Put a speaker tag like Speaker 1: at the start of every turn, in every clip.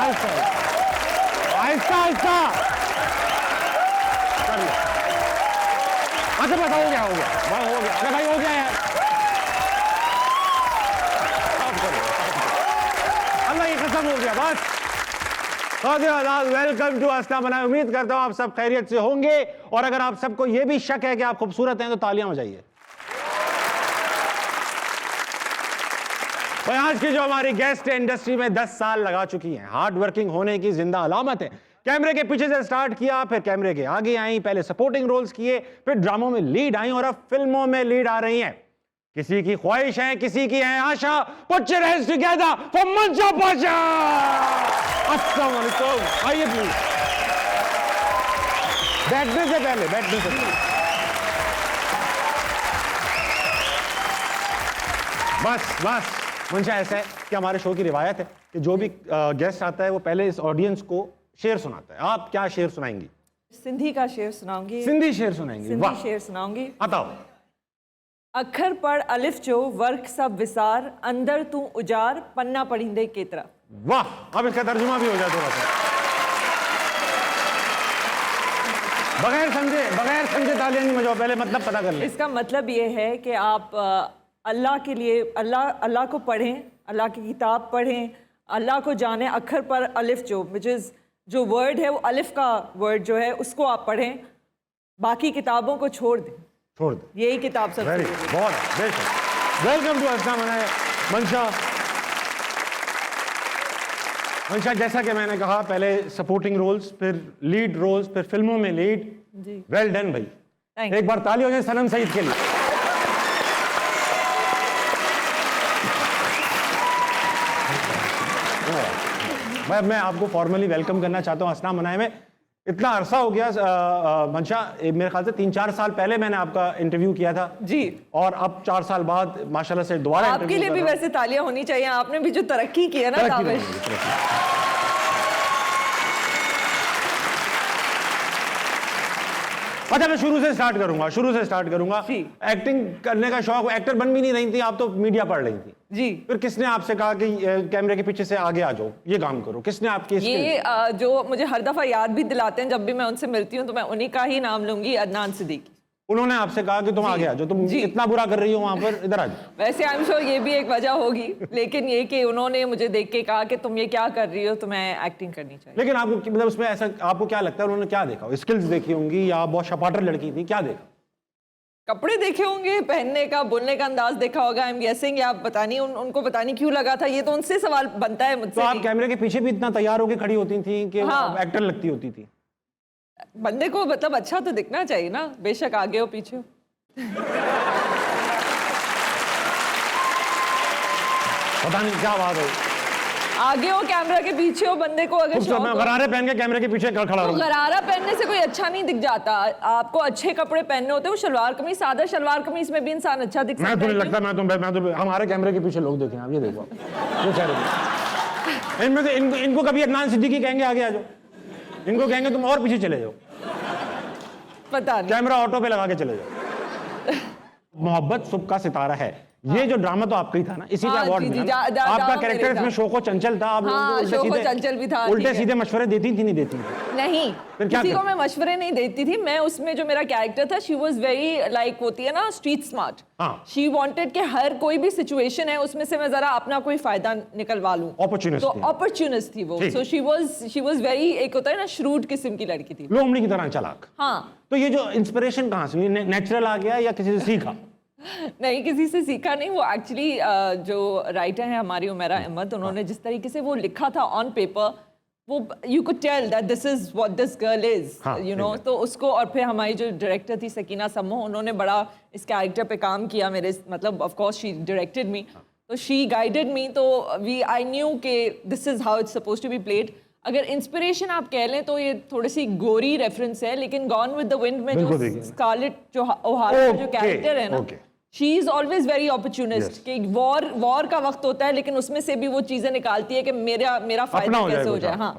Speaker 1: आहिस्ता आहिस्ता कर लो। अच्छा बस हो गया भाई, हो गया। अरे भाई हो गया यार, अल्लाह की कसम हो गया बस। वेलकम टू अस्ना बनाए। उम्मीद करता हूं आप सब खैरियत से होंगे, और अगर आप सबको यह भी शक है कि आप खूबसूरत हैं तो तालियां बजाइए। भाई आज की जो हमारी गेस्ट है, इंडस्ट्री में 10 साल लगा चुकी हैं, हार्ड वर्किंग होने की जिंदा अलामत है। कैमरे के पीछे से स्टार्ट किया, फिर कैमरे के आगे आई, पहले सपोर्टिंग रोल्स किए, फिर ड्रामों में लीड आई और अब फिल्मों में लीड आ रही हैं। किसी की ख्वाहिश है, किसी की है आशा। Put your hands together for मंशा पाशा। अस्सलाम वालेकुम, आइए प्लीज। बैठने से पहले बस मंशा ऐसा है कि हमारे शो की रिवायत है कि जो भी गेस्ट आता है वो पहले इस ऑडियंस को शेर सुनाता है। आप क्या शेर सुनाएंगी?
Speaker 2: सिंधी का शेर सुनाऊंगी।
Speaker 1: सिंधी शेर सुनाएंगी?
Speaker 2: सिंधी शेर सुनाऊंगी।
Speaker 1: बताओ।
Speaker 2: अखर पढ़ अलिफ जो वर्क सब विसार, अंदर तू उजार पन्ना पढ़ींदे केतरा।
Speaker 1: वाह, अब इसका तर्जुमा भी हो जाए थोड़ा सा। बगैर समझे तालियां नहीं बजाओ, पहले मतलब पता कर ले।
Speaker 2: इसका मतलब ये है कि आप अल्लाह के लिए अल्लाह को पढ़ें, अल्लाह की किताब पढ़ें, अल्लाह को जाने। अखर पर अलिफ जो विच इज़ जो वर्ड है वो अलिफ का वर्ड जो है उसको आप पढ़ें, बाकी किताबों को छोड़ दे। यही किताब सब।
Speaker 1: बहुत बेशक। वेलकम टू अस्ना बनाए। मंशा, जैसा कि मैंने कहा, पहले सपोर्टिंग रोल्स, फिर लीड रोल्स, फिर फिल्मों में लीड।
Speaker 2: जी,
Speaker 1: वेल डन भाई। एक बार ताली हो जाए सनम सईद के लिए। भाई मैं आपको फॉर्मली वेलकम करना चाहता हूं अस्ना बनाए में। इतना अरसा हो गया मंशा, मेरे ख्याल से 3-4 साल पहले मैंने आपका इंटरव्यू किया था
Speaker 2: जी, और
Speaker 1: अब 4 साल बाद माशाल्लाह से दोबारा
Speaker 2: आपके लिए भी वैसे तालियां होनी चाहिए। आपने भी जो तरक्की की है ना काबिश।
Speaker 1: अच्छा मैं शुरू से स्टार्ट करूंगा। एक्टिंग करने का शौक, एक्टर बन भी नहीं रही थी आप तो मीडिया पढ़ रही थी
Speaker 2: जी।
Speaker 1: फिर किसने आपसे कहा कि कैमरे के पीछे से आगे आ जाओ, ये काम करो? किसने आपकी
Speaker 2: ये जो मुझे हर दफा याद भी दिलाते हैं जब भी मैं उनसे मिलती हूँ, तो मैं उन्हीं का ही नाम लूंगी, अदनान सिद्दीकी।
Speaker 1: उन्होंने आपसे कहा कि तुम आगे आ जाओ, तुम इतना बुरा कर रही हो वहां पर, इधर आ जाओ।
Speaker 2: वैसे आई एम श्योर ये भी एक वजह होगी, लेकिन ये कि उन्होंने मुझे देख के कहा कि तुम ये क्या कर रही हो, तुम्हें एक्टिंग करनी चाहिए।
Speaker 1: लेकिन आपको मतलब उसमें ऐसा आपको क्या लगता है उन्होंने क्या देखा? स्किल्स देखी होंगी या बहुत शपाटर लड़की थी, क्या देखा?
Speaker 2: कपड़े देखे होंगे, पहनने का, बोलने का अंदाज देखा होगा। आई एम गेसिंग, या पता नहीं उनको पता नहीं क्यों लगा था। ये तो उनसे सवाल बनता है मुझसे।
Speaker 1: तो आप कैमरे के पीछे भी इतना तैयार होकर खड़ी होती थी कि एक्टर लगती होती थी?
Speaker 2: बंदे को मतलब अच्छा तो दिखना चाहिए ना, बेशक आगे हो पीछे हो।
Speaker 1: पता नहीं क्या बात है,
Speaker 2: आगे हो कैमरा के पीछे हो, बंदे को अगर शौक हो,
Speaker 1: गरारे पहन के कैमरे के पीछे खड़ा
Speaker 2: तो गरारा पहनने से कोई अच्छा नहीं दिख जाता। आपको अच्छे कपड़े पहनने होते हैं। वो शलवार कमीज, सादा शलवार कमीज में भी इंसान अच्छा दिख सकता है।
Speaker 1: मैं तो नहीं लगता, मैं तो हमारे कैमरे के पीछे लोग देखें, आप ये देखो, ये कह रहे इनमें से इनको कभी अदनान सिद्दीकी कहेंगे आगे आ जाओ, इनको कहेंगे तुम और पीछे चले जाओ,
Speaker 2: पता नहीं,
Speaker 1: कैमरा ऑटो पे लगा के चले जाओ। मोहब्बत सुबह का सितारा है, ये जो ड्रामा तो आपका ही था ना, इसी पे अवार्ड मिला। आपका कैरेक्टर इसमें शोको चंचल था। आप
Speaker 2: चंचल भी था।
Speaker 1: उल्टे सीधे मशवरे देती थी नहीं देती थी?
Speaker 2: नहीं, किसी को मैं मशवरे नहीं देती थी। मैं उसमें जो मेरा कैरेक्टर था, शी वाज वेरी लाइक होती है ना स्ट्रीट स्मार्ट। शी वांटेड कि हर कोई भी सिचुएशन है उसमें से मैं जरा अपना कोई फायदा निकलवा लूं। अपॉर्चुनिस्ट थी वो। सो शी वाज वेरी, एक होता है ना श्रूड किस्म की लड़की थी,
Speaker 1: लोमड़ी की तरह चालाक।
Speaker 2: हाँ।
Speaker 1: तो ये जो इंस्पिरेशन कहाँ से, नेचुरल आ गया या किसी से सीखा?
Speaker 2: नहीं, किसी से सीखा नहीं। वो एक्चुअली जो राइटर है हमारी उमेरा अहमद, उन्होंने जिस तरीके से वो लिखा था ऑन पेपर, वो you could tell that this is what this girl is, you know. तो उसको, और फिर हमारी जो डायरेक्टर थी सकीना सम्मो, उन्होंने बड़ा इस कैरेक्टर पे काम किया मेरे, मतलब of course she directed me, तो शी गाइडेड मी। तो आई न्यू के this is how it's supposed to be played. अगर इंस्पिरेशन आप कह लें तो ये थोड़ी सी गोरी रेफरेंस है, लेकिन गॉन विद द विंड में जो स्कारलेट जो ओहारा जो कैरेक्टर है ना, she is always very opportunist. कि वॉर का वक्त होता है, लेकिन उसमें से भी वो चीजें निकालती है कि मेरा फायदा कैसे हो जाए। हाँ,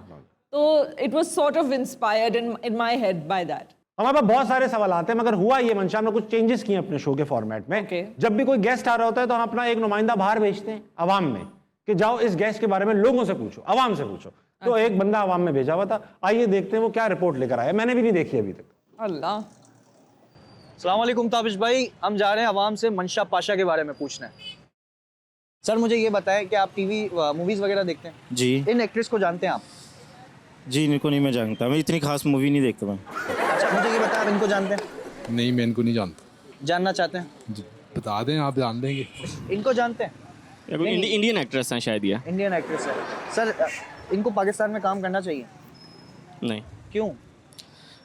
Speaker 2: तो it was sort of inspired in my head by that.
Speaker 1: हमारे पास बहुत सारे सवाल आते हैं, मगर हुआ ये मंशा, हमने कुछ चेंजेस किए अपने शो के फॉर्मेट में। जब भी कोई गेस्ट आ रहा होता है तो हम अपना एक नुमाइंदा बाहर भेजते हैं अवाम में कि जाओ इस गेस्ट के बारे में लोगों से पूछो, अवाम से पूछो। तो एक बंदा आवाम में भेजा हुआ था, आइए देखते हैं वो क्या रिपोर्ट लेकर आया, मैंने भी नहीं देखी अभी तक।
Speaker 2: अल्लाह।
Speaker 3: अस्सलाम वालेकुम ताबिश भाई, हम जा रहे हैं आवाम से मंशा पाशा के बारे में पूछने। सर मुझे ये बताएं कि आप टीवी मूवीज़ वगैरह देखते हैं?
Speaker 4: जी
Speaker 3: इन एक्ट्रेस को जानते हैं आप?
Speaker 4: जी, इनको नहीं मैं जानता, मैं इतनी खास मूवी नहीं देखता मैं।
Speaker 3: अच्छा मुझे ये बताएं, आप इनको जानते हैं?
Speaker 5: नहीं, मैं इनको नहीं जानता।
Speaker 3: जानना चाहते हैं?
Speaker 5: जी, बता दें, आप जान देंगे।
Speaker 3: इनको जानते हैं?
Speaker 6: इंडियन एक्ट्रेस हैं शायद ये।
Speaker 3: इंडियन एक्ट्रेस है। सर इनको पाकिस्तान में काम करना चाहिए?
Speaker 6: नहीं,
Speaker 3: क्यों?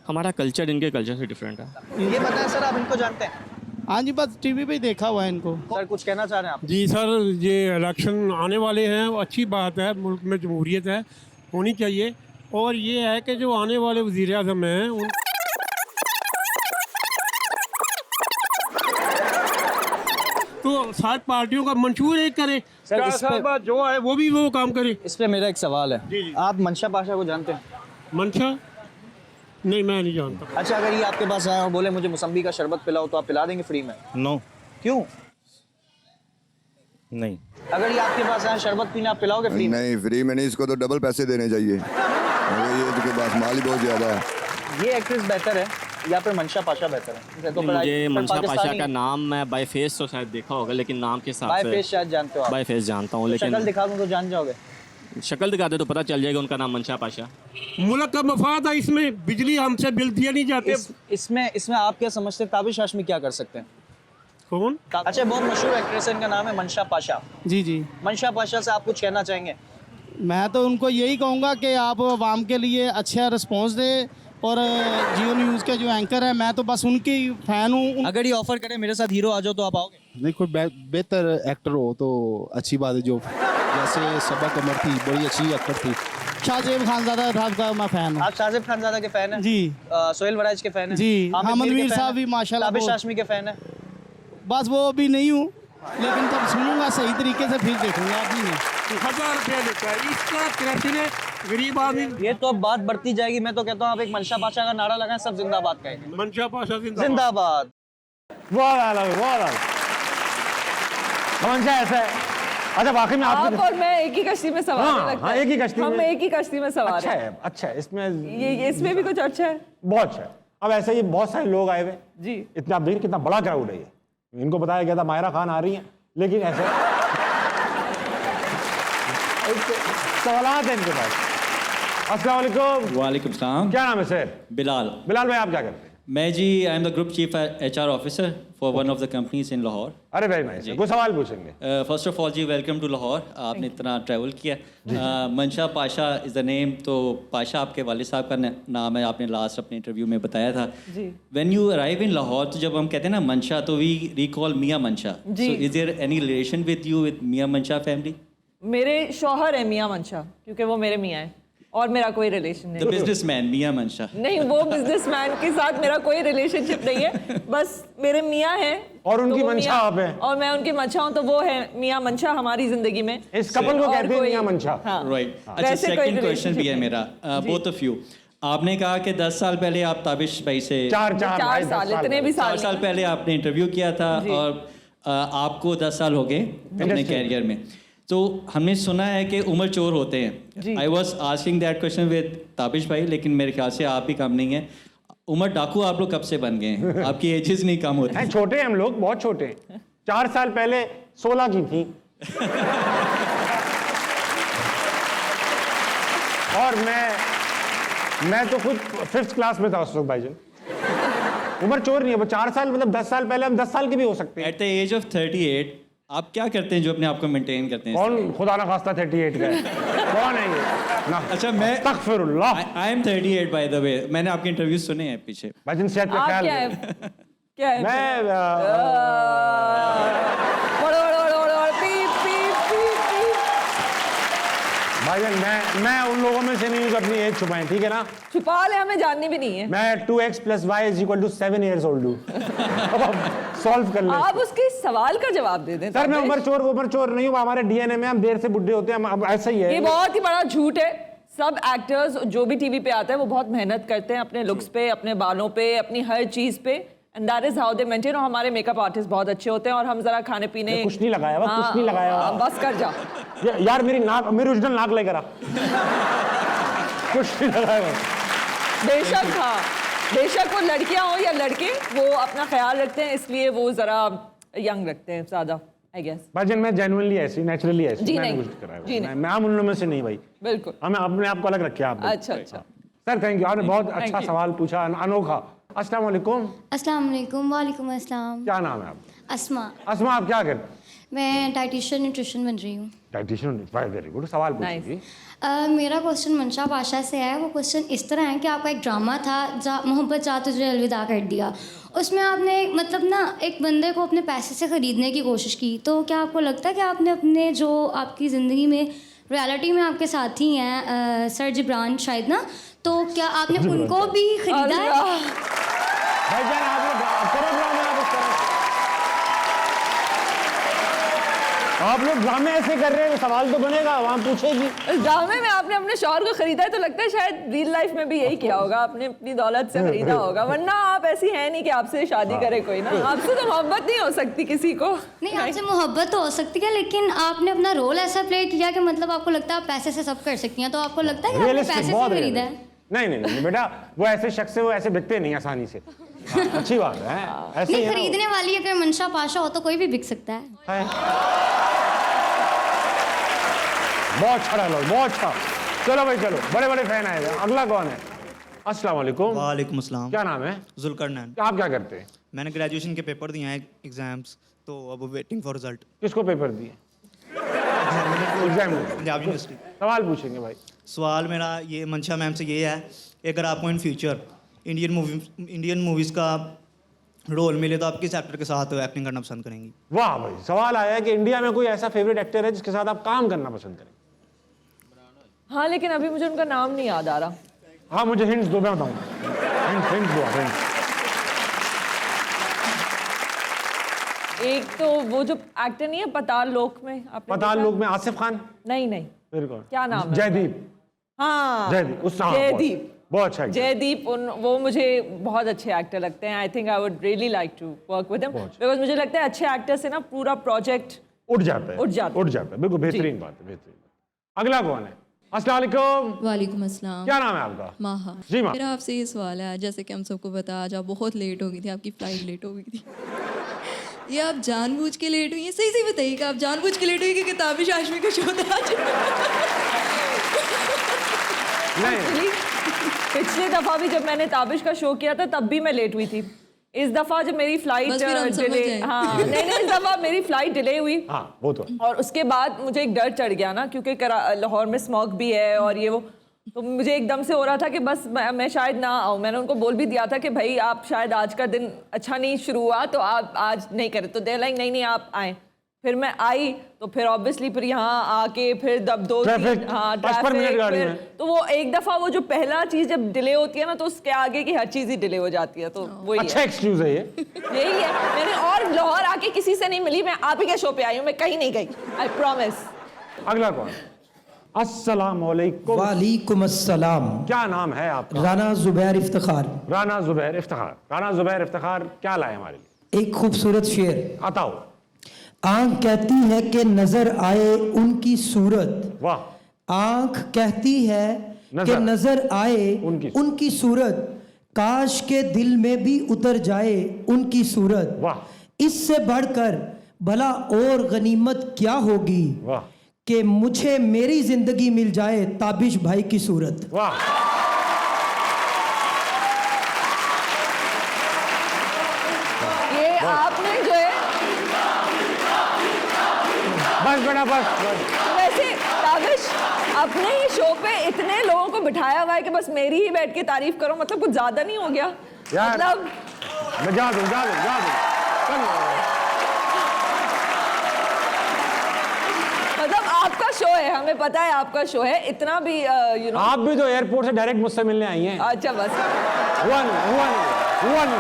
Speaker 6: हमारा कल्चर इनके कल्चर से डिफरेंट है।
Speaker 3: ये बताएं सर, आप इनको जानते हैं?
Speaker 7: हाँ जी, बस टीवी पे ही देखा हुआ है इनको।
Speaker 3: सर कुछ कहना चाह रहे हैं आप?
Speaker 8: जी सर, ये इलेक्शन आने वाले हैं, वो अच्छी बात है, मुल्क में जमहूरियत है, होनी चाहिए। और ये है कि जो आने वाले वज़ीर आज़म हैं उन तो सात पार्टियों का मंशूर एक करे,
Speaker 3: सर,
Speaker 8: 4
Speaker 3: इस
Speaker 8: साल
Speaker 3: पे-
Speaker 8: बाद जो है वो भी वो काम करे।
Speaker 3: इस पे मेरा एक सवाल है।
Speaker 8: जी, जी।
Speaker 3: आप मंशा पाशा को जानते हैं?
Speaker 8: मंशा नहीं, मैं नहीं जानता।
Speaker 3: अच्छा अगर ये आपके पास आए और बोले मुझे मौसम्बी का शरबत पिलाओ तो आप पिला देंगे फ्री में?
Speaker 4: नो,
Speaker 3: क्यों?
Speaker 4: नहीं।
Speaker 3: अगर ये आपके पास आए शरबत पीने, आप पिलाओगे फ्री में?
Speaker 9: नहीं, फ्री में नहीं, इसको तो डबल पैसे देने चाहिए, मगर ये इसके पास माल ही बहुत ज़्यादा है।
Speaker 3: ये एक्ट्रेस बेहतर है या फिर मंशा पाशा बेहतर है? तो
Speaker 6: मुझे मंशा पाशा का नाम मैं बाय फेस तो शायद देखा होगा, लेकिन नाम के
Speaker 3: बाय
Speaker 6: हिसाब
Speaker 3: फेस
Speaker 6: से
Speaker 3: शायद जानते हो आप?
Speaker 6: बाय फेस जानता हूँ,
Speaker 3: शक्ल
Speaker 6: लेकिन
Speaker 3: दिखा दूं तो जान जाओगे?
Speaker 6: शक्ल दिखा दे तो पता चल जाएगा उनका नाम मंशा पाशा।
Speaker 8: मुल्क का मफाद है इसमें, बिजली हमसे बिल दिए नहीं जाते।
Speaker 3: इसमें आप क्या समझते हैं ताबिश हाशमी क्या कर सकते हैं?
Speaker 8: कौन?
Speaker 3: अच्छा बहुत मशहूर एक्ट्रेस है, इनका नाम है मंशा पाशा।
Speaker 7: जी जी,
Speaker 3: मंशा पाशा से आप कुछ कहना चाहेंगे?
Speaker 7: मैं तो उनको यही कहूँगा कि आप आवाम के लिए अच्छा रिस्पॉन्स दें। और जियो न्यूज़ के जो एंकर है, मैं तो बस उनकी फ़ैन हूँ।
Speaker 3: अगर ये ऑफर करे मेरे साथ हीरो आ जाओ तो आप आओगे?
Speaker 10: नहीं, कोई बेहतर एक्टर हो तो अच्छी बात है। जो जैसे सबा कमर थी, बड़ी अच्छी एक्टर थी।
Speaker 7: शाहजेब खानज़ादा साहब का मैं फ़ैन हूँ।
Speaker 3: आप शाहजेब खानज़ादा के फैन हैं?
Speaker 7: जी।
Speaker 3: सोहेल वराइज के फैन हैं?
Speaker 7: जी,
Speaker 3: हामिद
Speaker 7: हामिद
Speaker 3: मीर के
Speaker 7: मीर
Speaker 3: fan
Speaker 7: साहब
Speaker 3: हैं?
Speaker 7: भी माशाल्लाह
Speaker 3: ताबिश
Speaker 7: बहुत-
Speaker 3: हाशमी के फैन है?
Speaker 7: बस वो अभी नहीं हूँ, लेकिन जब सुनूंगा सही तरीके से फिर देखूंगा। अभी नहीं।
Speaker 8: 1000 रुपया देता है, इसका करप्शन है, गरीब आदमी।
Speaker 3: ये तो अब बात बढ़ती जाएगी। मैं तो कहता हूँ आप एक मंशा पाशा का नारा लगाएं, सब जिंदाबाद कहेंगे।
Speaker 8: मंशा पाशा जिंदाबाद।
Speaker 3: जिंदाबाद।
Speaker 1: बहुत आला, बहुत आला। मंशा ऐसा है। अच्छा वाकई में
Speaker 2: आप
Speaker 1: आपकी
Speaker 2: और मैं एक ही कश्ती में सवार
Speaker 1: हाँ,
Speaker 2: लगता
Speaker 1: हाँ,
Speaker 2: है।
Speaker 1: एक ही कश्ती
Speaker 2: हम
Speaker 1: में।
Speaker 2: एक ही कश्ती में सवार
Speaker 1: अच्छा
Speaker 2: हैं।
Speaker 1: है, अच्छा है, इसमें
Speaker 2: ये इसमें भी कुछ अच्छा है।
Speaker 1: बहुत अच्छा है। अब ऐसे ही बहुत सारे लोग आए हुए,
Speaker 2: जी।
Speaker 1: इतना आप देखिए कितना बड़ा क्राउड है ये। इनको बताया गया था मायरा खान आ रही हैं, लेकिन ऐसे सवालात हैं इनके पास। अस्सलाम वालेकुम।
Speaker 11: वालेकुम सलाम।
Speaker 1: क्या नाम है सर?
Speaker 11: बिलाल।
Speaker 1: बिलाल भाई आप क्या करते हैं?
Speaker 11: मैं जी I am the group chief HR officer for one of the companies in Lahore.
Speaker 1: अरे वेरी नाइस, कोई सवाल पूछेंगे?
Speaker 11: फर्स्ट ऑफ ऑल जी वेलकम टू लाहौर। आपने इतना ट्रैवल किया। मंशा पाशा इज़ द नेम, तो पाशा आपके वालिद साहब का नाम है, आपने लास्ट अपने इंटरव्यू में बताया था।
Speaker 2: जी।
Speaker 11: When you arrive in Lahore, तो जब हम कहते हैं ना मंशा, तो वी रिकॉल मियाँ मंशा।
Speaker 2: जी।
Speaker 11: So is there any relation with you with Mian Mansha family?
Speaker 2: मेरे शौहर है मियाँ मंशा, क्योंकि वो मेरे मियाँ हैं, और मेरा कोई रिलेशन
Speaker 11: द
Speaker 2: नहीं।
Speaker 11: बिजनेसमैन मियाँ मंशा।
Speaker 2: नहीं, वो बिजनेसमैन के साथ मेरा कोई रिलेशनशिप नहीं है, बस मेरे मियाँ हैं।
Speaker 1: और उनकी
Speaker 2: तो वो
Speaker 1: मंशा
Speaker 2: मियाँ-
Speaker 1: आप हैं।
Speaker 2: और मैं उनकी मंशा हूँ, तो वो है मियाँ मंशा हमारी जिंदगी में।
Speaker 1: इस कपल को
Speaker 2: और
Speaker 1: कहते हैं
Speaker 2: कोई-
Speaker 1: मियां मंशा।
Speaker 2: हाँ।
Speaker 11: राइट। अच्छा,
Speaker 2: वैसे कोई
Speaker 11: सेकंड क्वेश्चन भी है
Speaker 2: relationship
Speaker 11: मेरा,
Speaker 2: नहीं।
Speaker 11: Both of you. आपने कहा कि 10 साल पहले आप ताबिश भाई से
Speaker 1: चार
Speaker 2: चार
Speaker 1: भाई, 10
Speaker 2: साल, इतने भी
Speaker 11: 4
Speaker 2: साल
Speaker 11: साल
Speaker 2: नहीं।
Speaker 11: पहले आपने इंटरव्यू किया था,
Speaker 2: जी।
Speaker 11: और आपको 10 साल हो गए अपने
Speaker 1: Industry।
Speaker 11: कैरियर में। तो हमने सुना है कि उम्र चोर होते हैं।
Speaker 2: जी।
Speaker 11: I was asking that question with Tabish bhai, लेकिन मेरे ख्याल से आप भी कम नहीं है। उम्र डाकू आप लोग कब से बन गए हैं? आपकी एजेस नहीं कम होती।
Speaker 1: हैं, छोटे हैं हम लोग, बहुत छोटे। 4 साल पहले 16 की थी। और मैं तो खुद 5th क्लास में था उस वक्त भाईजान। उम्र चोर नहीं है वो। 4 साल मतलब 10 साल पहले, हम 10 साल के भी हो सकते हैं।
Speaker 11: एट द एज ऑफ 38 आप क्या करते हैं जो अपने आप को मेंटेन करते हैं?
Speaker 1: कौन खुदा ना खास्ता 38 का है? कौन है ये ना?
Speaker 11: अच्छा, मैं
Speaker 1: अस्तगफिरुल्लाह।
Speaker 11: I am 38 by the way. मैंने आपके इंटरव्यू सुने हैं पीछे।
Speaker 1: भाईजान सेहत का
Speaker 2: आप
Speaker 1: ख्याल
Speaker 2: क्या है?
Speaker 1: रखें।
Speaker 2: क्या है?
Speaker 1: मैं
Speaker 2: बड़ो, बड़ो, बड़ो, बड़ो, पीप, पीप, पीप, पीप।
Speaker 1: भाईजान मैं उन लोगों में से नहीं हूँ जो अपनी एज छुपाएं, ठीक है ना?
Speaker 2: छुपा ले, हमें जाननी भी नहीं है।
Speaker 1: मैं 2x + y = 7 years old हूँ। अब आप सॉल्व कर ले।
Speaker 2: आप उसके सवाल का जवाब दे दें।
Speaker 1: सर मैं
Speaker 2: ताबिश।
Speaker 1: उम्र चोर नहीं हूँ, हमारे डीएनए में हम देर से बुढ़े होते हैं, हम अब ऐसा ही है।
Speaker 2: ये बहुत ही बड़ा झूठ है। सब एक्टर्स जो भी टीवी पे आते हैं वो बहुत मेहनत करते हैं अपने लुक्स पे, अपने बालों पे, अपनी हर चीज पे, and that is how they maintain. और हमारे मेकअप आर्टिस्ट बहुत अच्छे होते हैं, और हम जरा खाने पीने
Speaker 1: कुछ नहीं लगाया हुआ, कुछ नहीं लगाया हुआ।
Speaker 2: बस कर जा।
Speaker 1: यार मेरी ओरिजिनल नाक लेकर आ। कुछ नहीं लगा है।
Speaker 2: बेशक हाँ, बेशक वो लड़कियां हो या लड़के, वो अपना ख्याल रखते हैं, इसलिए वो जरा यंग रखते हैं ज़्यादा, आई गेस।
Speaker 1: भाईजान मैं जेन्युइनली ऐसी, नेचुरली ऐसी,
Speaker 2: जी
Speaker 1: मैंने
Speaker 2: नहीं,
Speaker 1: कुछ करा है।
Speaker 2: जी नहीं।
Speaker 1: मैं आम उन लोगों में से नहीं भाई,
Speaker 2: बिल्कुल।
Speaker 1: हमें अपने आप को अलग रखे आप।
Speaker 2: अच्छा अच्छा।
Speaker 1: सर थैंक यू, आपने बहुत अच्छा
Speaker 2: you.
Speaker 1: सवाल पूछा, अनोखा। अस्सलाम वालेकुम।
Speaker 12: अस्सलाम वालेकुम। वालेकुम अस्सलाम।
Speaker 1: क्या नाम है आपका?
Speaker 12: अस्मा।
Speaker 1: अस्मा, आप क्या करते?
Speaker 12: मैं डाइटिशियन न्यूट्रिशन बन रही हूँ।
Speaker 1: Dietitian, very good. सवाल पूछिए।
Speaker 12: मेरा क्वेश्चन मंशा पाशा से है। वो क्वेश्चन इस तरह है कि आपका एक ड्रामा था मोहब्बत जा तुझे अलविदा कर दिया, उसमें आपने मतलब ना एक बंदे को अपने पैसे से ख़रीदने की कोशिश की, तो क्या आपको लगता है कि आपने अपने जो आपकी ज़िंदगी में रियलिटी में आपके साथी हैं सर जिब्रान शायद ना, तो क्या आपने उनको भी ख़रीदा है?
Speaker 1: भाईजान आप लोग करो ड्रामे, आप लोग ड्रामे ऐसे कर रहे हैं, सवाल तो बनेगा, वहाँ पूछेगी।
Speaker 2: इस ड्रामे में आपने अपने शौहर को खरीदा है, तो लगता है शायद रियल लाइफ में भी यही किया होगा, आपने अपनी दौलत से खरीदा होगा, वरना आप ऐसी हैं नहीं कि आपसे शादी करे कोई ना। आपसे तो मोहब्बत नहीं हो सकती किसी को।
Speaker 12: नहीं, आपसे मोहब्बत तो हो सकती है, लेकिन आपने अपना रोल ऐसा प्ले किया कि मतलब आपको लगता है आप पैसे से सब कर सकती हैं, तो आपको लगता है कि आपने पैसे से खरीदा है?
Speaker 1: नहीं बेटा, वो ऐसे शख्स से वो ऐसे बिकते नहीं आसानी से। अच्छी बात है, ऐसे
Speaker 12: नहीं, खरीदने वाली अगर मंशा पाशा हो तो कोई भी बिक सकता है।
Speaker 1: बहुत अच्छा डायलॉग, बहुत अच्छा। चलो भाई चलो, बड़े बड़े फैन आए हैं। अगला कौन है? अस्सलाम वालेकुम।
Speaker 4: वालेकुम अस्सलाम।
Speaker 1: क्या नाम है?
Speaker 4: जुल्करनैन।
Speaker 1: आप क्या करते हैं?
Speaker 4: मैंने ग्रेजुएशन के पेपर दिए हैं एग्जाम्स, तो अब वेटिंग फॉर रिजल्ट।
Speaker 1: किसको पेपर दिए? एग्जाम।
Speaker 4: पंजाब यूनिवर्सिटी।
Speaker 1: सवाल पूछेंगे भाई।
Speaker 4: सवाल मेरा ये मंशा मैम से ये है कि अगर आपको इन फ्यूचर इंडियन मूवीज़ का रोल मिले तो आप किस एक्टर के साथ एक्टिंग करना पसंद करेंगी?
Speaker 1: वाह भाई, सवाल आया है कि इंडिया में कोई ऐसा फेवरेट एक्टर है जिसके साथ आप काम करना पसंद करें?
Speaker 2: हाँ, लेकिन अभी मुझे उनका नाम नहीं याद आ रहा।
Speaker 1: हाँ, मुझे हिंट्स दो, मैं बताऊँ। हिंट्स दो, हिंट्स।
Speaker 2: एक तो वो जो एक्टर नहीं है पताल लोक में,
Speaker 1: पताल लोक में आसिफ खान?
Speaker 2: नहीं।
Speaker 1: फिर कौन?
Speaker 2: क्या नाम है?
Speaker 1: जयदीप।
Speaker 2: हाँ,
Speaker 1: जयदीप, उस नाम
Speaker 2: जयदीप।
Speaker 1: बहुत अच्छा।
Speaker 2: जयदीप, वो मुझे बहुत अच्छे एक्टर लगते हैं। I think I would really like to work with him, because मुझे लगता है अच्छे एक्टर से ना पूरा प्रोजेक्ट
Speaker 1: उठ जाता है। बिल्कुल बेहतरीन बात है, बेहतरीन। अगला कौन है? अस्सलाम वालेकुम।
Speaker 13: वालेकुम अस्सलाम।
Speaker 1: क्या नाम है आपका?
Speaker 13: माहा।
Speaker 1: जी माँ।
Speaker 13: मेरा आपसे ये सवाल है, जैसे कि हम सबको पता आज आप बहुत लेट हो गई थी, आपकी फ्लाइट लेट हो गई थी। ये आप जानबूझ के लेट हुई हैं? सही बताइए कि आप जानबूझ के लेट हुई कि ताबिश हाशमी का शो था आज?
Speaker 1: नहीं,
Speaker 2: पिछली दफा भी जब मैंने ताबिश का शो किया था तब भी मैं लेट हुई थी। इस दफा जब मेरी फ्लाइट डिले, हाँ नहीं, इस दफा मेरी फ्लाइट डिले हुई।
Speaker 1: हाँ, वो तो।
Speaker 2: और उसके बाद मुझे एक डर चढ़ गया ना, क्योंकि लाहौर में स्मॉग भी है और ये वो, तो मुझे एकदम से हो रहा था कि बस मैं शायद ना आऊँ। मैंने उनको बोल भी दिया था कि भाई आप शायद आज का दिन अच्छा नहीं शुरू हुआ तो आप आज नहीं करें, तो देर लाइक नहीं आप आए। फिर मैं आई तो फिर ऑब्वियसली फिर यहाँ आके फिर दो
Speaker 1: ट्रैफिक,
Speaker 2: हाँ
Speaker 1: ट्रैफिक, फिर
Speaker 2: तो वो एक दफा वो जो पहला चीज जब डिले होती है ना, तो उसके आगे की हर चीज ही डिले हो जाती है। तो वही
Speaker 1: अच्छा एक्सक्यूज है ये।
Speaker 2: यही है। मैंने और लाहौर आके किसी से नहीं मिली, मैं आप ही के शो पे आई हूँ, मैं कहीं नहीं गई, आई प्रॉमिस।
Speaker 1: अगला कौन? अस्सलाम वालेकुम।
Speaker 14: वालेकुम अस्सलाम।
Speaker 1: क्या नाम है आपका?
Speaker 14: राना जुबैर इफ्तिखार।
Speaker 1: राना जुबैर इफ्तिखार। राना जुबैर इफ्तिखार क्या लाए हमारे लिए?
Speaker 14: एक खूबसूरत शेर।
Speaker 1: बताओ।
Speaker 14: आंख कहती है कि नजर आए उनकी सूरत।
Speaker 1: वाह।
Speaker 14: आंख कहती है कि नजर आए उनकी सूरत, काश के दिल में भी उतर जाए उनकी सूरत।
Speaker 1: वाह।
Speaker 14: इससे बढ़कर भला और गनीमत क्या होगी?
Speaker 1: वाह।
Speaker 14: कि मुझे मेरी जिंदगी मिल जाए ताबिश भाई की सूरत।
Speaker 1: वाह।
Speaker 2: ये आपने जो है
Speaker 1: बस बेटा बस।
Speaker 2: वैसे ताबिश अपने ही शो पे इतने लोगों को बिठाया हुआ है कि बस मेरी ही बैठ के तारीफ करो, मतलब कुछ ज्यादा नहीं हो गया?
Speaker 1: यार,
Speaker 2: मतलब
Speaker 1: मैं जा दूं।
Speaker 2: मतलब आपका शो है, हमें पता है आपका शो है, इतना भी यू नो।
Speaker 1: आप भी तो एयरपोर्ट से डायरेक्ट मुझसे मिलने आई हैं।
Speaker 2: अच्छा बस
Speaker 1: हुआ नहीं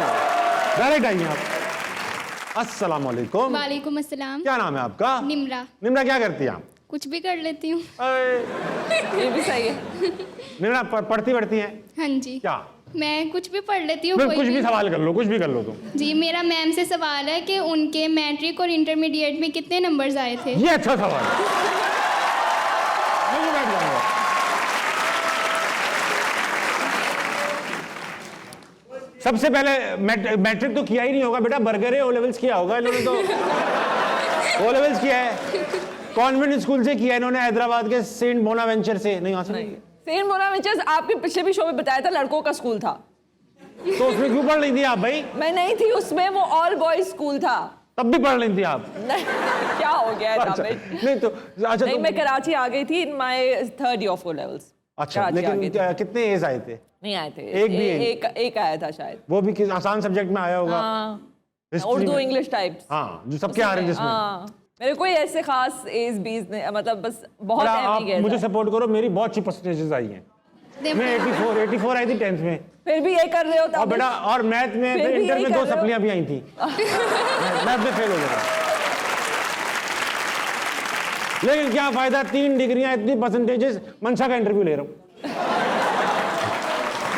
Speaker 1: डायरेक्ट आई हैं आप। अस्सलाम वालेकुम।
Speaker 12: वालेकुम अस्सलाम।
Speaker 1: क्या नाम है आपका?
Speaker 12: निम्रा।
Speaker 1: निम्रा, क्या करती हैं आप?
Speaker 12: कुछ भी कर लेती हूँ।
Speaker 2: ये भी सही है।
Speaker 1: निम्रा पढ़ती हैं?
Speaker 12: हाँ जी।
Speaker 1: क्या?
Speaker 12: मैं कुछ भी पढ़ लेती हूँ।
Speaker 1: कुछ भी सवाल कर लो, कुछ भी कर लो तुम।
Speaker 12: जी, मेरा मैम से सवाल है कि उनके मैट्रिक और इंटरमीडिएट में कितने नंबर्स आए थे?
Speaker 1: ये अच्छा सवाल है। मैं बैठ जाऊंगा। सबसे पहले मैट्रिक तो किया ही नहीं होगा बेटा, बर्गर ओ लेवल्स किया होगा इन्होंने तो। ओ लेवल्स किया है, कॉन्वेंट स्कूल से किया इन्होंने, हैदराबाद के सेंट बोनावेंचर से। नहीं हासिल नहीं।
Speaker 2: सेंट बोनावेंचर आपके पिछले भी शो में बताया था लड़कों का स्कूल था,
Speaker 1: तो उसमें क्यों पढ़ रही थी आप भाई?
Speaker 2: मैं नहीं थी उसमें, वो ऑल बॉयज स्कूल था।
Speaker 1: तब भी पढ़ रही थी आप?
Speaker 2: नहीं, क्या हो गया है
Speaker 1: अच्छा,
Speaker 2: ताबिश?
Speaker 1: नहीं तो अच्छा
Speaker 2: नहीं,
Speaker 1: तो,
Speaker 2: मैं कराची आ गई थी in my 3rd year of O levels।
Speaker 1: अच्छा लेकिन कितने एज आए थे?
Speaker 2: नहीं आए थे,
Speaker 1: एक भी
Speaker 2: एक आया था शायद,
Speaker 1: वो भी किस आसान सब्जेक्ट में आया होगा।
Speaker 2: Urdu English types.
Speaker 1: हाँ, जो सबके आ रहे हैं जिसमें।
Speaker 2: हाँ, मेरे कोई ऐसे खास एज बीज नहीं, मतलब बस बहुत
Speaker 1: आप
Speaker 2: गया
Speaker 1: मुझे
Speaker 2: था।
Speaker 1: सपोर्ट करो, मेरी बहुत अच्छी परसेंटेजेस आई हैं। मैं 84 आई थी 10th में।
Speaker 2: फिर भी ये कर रहे हो
Speaker 1: और बेटा, और मैथ में
Speaker 2: फिर भी
Speaker 1: इंटर
Speaker 2: यही
Speaker 1: में
Speaker 2: कर
Speaker 1: 2
Speaker 2: रहे हो।
Speaker 1: सप्लियां भी आई थी। मैथ में फेल हो गया। लेकिन क्या फायदा, 3 डिग्रियां, इतनी परसेंटेजेस, मंशा का इंटरव्यू ले रहा हूँ।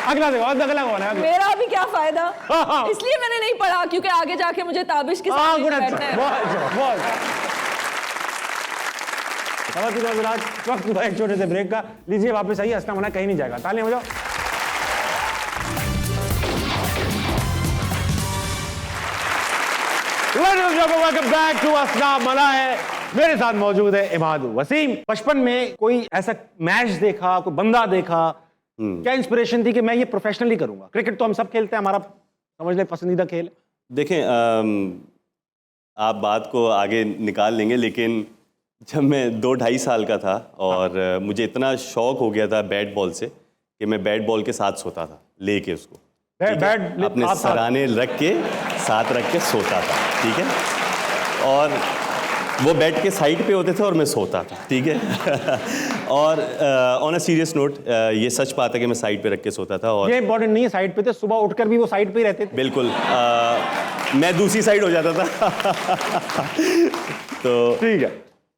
Speaker 1: अगला देखो, अगला कौन है?
Speaker 2: मेरा भी क्या फायदा, इसलिए मैंने नहीं पढ़ा क्योंकि आगे जाके मुझे ताबिश के साथ बैठना है।
Speaker 1: वक्त हुआ एक छोटे से ब्रेक का, लीजिए वापस आइए, हंसना मना कहीं नहीं जाएगा, तालियां बजाओ। वेलकम बैक टू हंसना मना है। मेरे साथ मौजूद है इमाद वसीम। बचपन में कोई ऐसा मैच देखा, कोई बंदा देखा, क्या इंस्पिरेशन थी कि मैं ये प्रोफेशनली करूंगा? क्रिकेट तो हम सब खेलते हैं, हमारा समझ ले पसंदीदा खेल।
Speaker 15: देखें, आप बात को आगे निकाल लेंगे, लेकिन जब मैं 2-2.5 साल का था और मुझे इतना शौक हो गया था बैट बॉल से कि मैं बैट बॉल के साथ सोता था, लेके उसको
Speaker 1: बैट
Speaker 15: अपने सराने रख के साथ रख के सोता था, ठीक है। और वो बैट के साइड पे होते थे और मैं सोता था, ठीक है। और ऑन अ सीरियस नोट, ये सच बात है कि मैं साइड पे रख के सोता था। और
Speaker 1: ये इंपॉर्टेंट नहीं है, साइड पे थे, सुबह उठकर भी वो साइड पे ही रहते थे।
Speaker 15: बिल्कुल, मैं दूसरी साइड हो जाता था। तो
Speaker 1: ठीक है,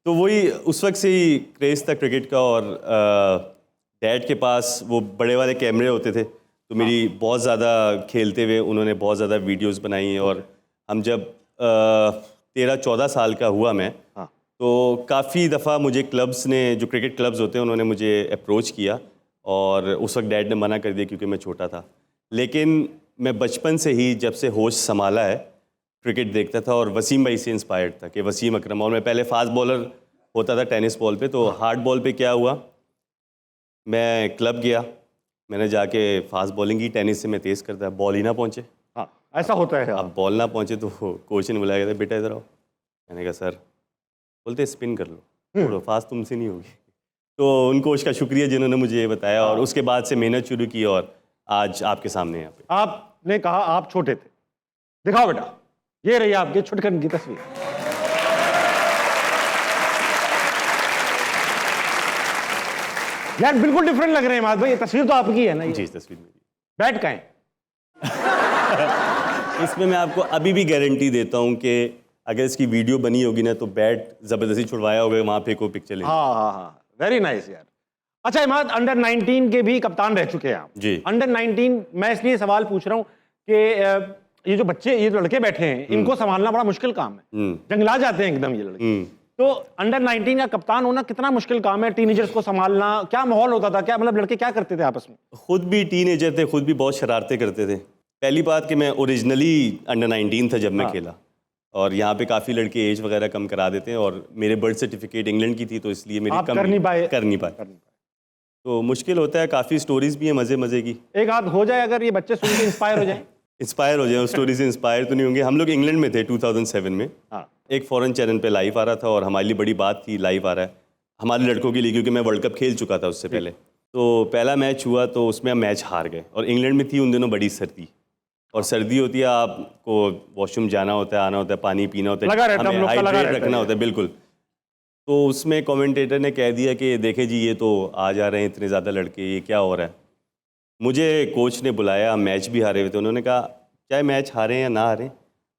Speaker 15: तो वही उस वक्त से ही क्रेज़ था क्रिकेट का। और डैड के पास वो बड़े वाले कैमरे होते थे, तो मेरी बहुत ज़्यादा खेलते हुए उन्होंने बहुत ज़्यादा वीडियोस बनाई हैं। और हम जब 13-14 साल का हुआ मैं, तो काफ़ी दफ़ा मुझे क्लब्स ने, जो क्रिकेट क्लब्स होते हैं, उन्होंने मुझे अप्रोच किया। और उस वक्त डैड ने मना कर दिया क्योंकि मैं छोटा था। लेकिन मैं बचपन से ही, जब से होश संभाला है, क्रिकेट देखता था और वसीम भाई से इंस्पायर्ड था कि वसीम अकरम। और मैं पहले फास्ट बॉलर होता था टेनिस बॉल पे, तो हार्ड बॉल पे क्या हुआ, मैं क्लब गया, मैंने जाके फास्ट बॉलिंग की, टेनिस से मैं तेज़ करता, बॉल ही ना पहुँचे।
Speaker 1: हाँ, ऐसा होता है।
Speaker 15: अब बॉल ना पहुँचे तो कोच ने बुलाया, कहता बेटा इधर आओ। मैंने कहा सर। बोलते स्पिन कर लो, थोड़ा फास्ट तुमसे नहीं होगी। तो उन कोच का शुक्रिया जिन्होंने मुझे ये बताया, और उसके बाद से मेहनत शुरू की और आज आपके सामने यहाँ पे।
Speaker 1: आपने कहा आप छोटे थे, दिखाओ बेटा, ये रही आपके छुटकन की तस्वीर। यार बिल्कुल डिफरेंट लग रहे हैं माद भाई, ये तस्वीर तो आपकी है ना?
Speaker 15: जी, तस्वीर मेरी।
Speaker 1: बैट कहाँ है?
Speaker 15: इसमें मैं आपको अभी भी गारंटी देता हूँ कि अगर इसकी वीडियो बनी होगी ना, तो बैट ज़बरदस्ती छुड़वाया होगा, वहाँ पे कोई पिक्चर लेंगे।
Speaker 1: हाँ, वेरी नाइस यार। अच्छा इमाद, अंडर 19 के भी कप्तान रह चुके हैं आप
Speaker 15: जी।
Speaker 1: अंडर 19, मैं इसलिए सवाल पूछ रहा हूँ कि ये जो बच्चे, ये लड़के बैठे हैं, इनको संभालना बड़ा मुश्किल काम है, जंगला जाते हैं एकदम ये लड़के। तो अंडर 19 का कप्तान होना कितना मुश्किल काम है? टीनेजर्स को संभालना, क्या माहौल होता था, क्या मतलब लड़के क्या करते थे आपस में?
Speaker 15: खुद भी टीनेजर थे, खुद भी बहुत शरारतें करते थे। पहली बात कि मैं ओरिजिनली अंडर 19 था जब मैं खेला, और यहाँ पे काफ़ी लड़के एज वगैरह कम करा देते हैं, और मेरे बर्थ सर्टिफिकेट इंग्लैंड की थी, तो इसलिए मेरी
Speaker 1: आप
Speaker 15: कम
Speaker 1: कर नहीं पाए।
Speaker 15: तो मुश्किल होता है, काफ़ी स्टोरीज भी हैं मज़े मज़े की।
Speaker 1: एक आध हो जाए अगर ये बच्चे सुन के इंस्पायर हो जाए।
Speaker 15: इंस्पायर हो जाए, उस स्टोरी से इंस्पायर तो नहीं होंगे। हम लोग इंग्लैंड में थे 2007 में। एक फॉरेन चैनल पे लाइव आ रहा था, और हमारे लिए बड़ी बात थी, लाइव आ रहा है हमारे लड़कों के लिए, क्योंकि मैं वर्ल्ड कप खेल चुका था उससे पहले। तो पहला मैच हुआ, तो उसमें हम मैच हार गए। और इंग्लैंड में थी उन दिनों बड़ी सर्दी, और सर्दी होती है, आपको वॉशरूम जाना होता है, आना होता है, पानी पीना होता है, हमें हाइड्रेट रखना होता है। बिल्कुल। तो उसमें कमेंटेटर ने कह दिया कि देखें जी, ये तो आ जा रहे हैं इतने ज़्यादा लड़के, ये क्या हो रहा है। मुझे कोच ने बुलाया, हम मैच भी हारे हुए थे। उन्होंने कहा चाहे मैच हारे या ना हारे,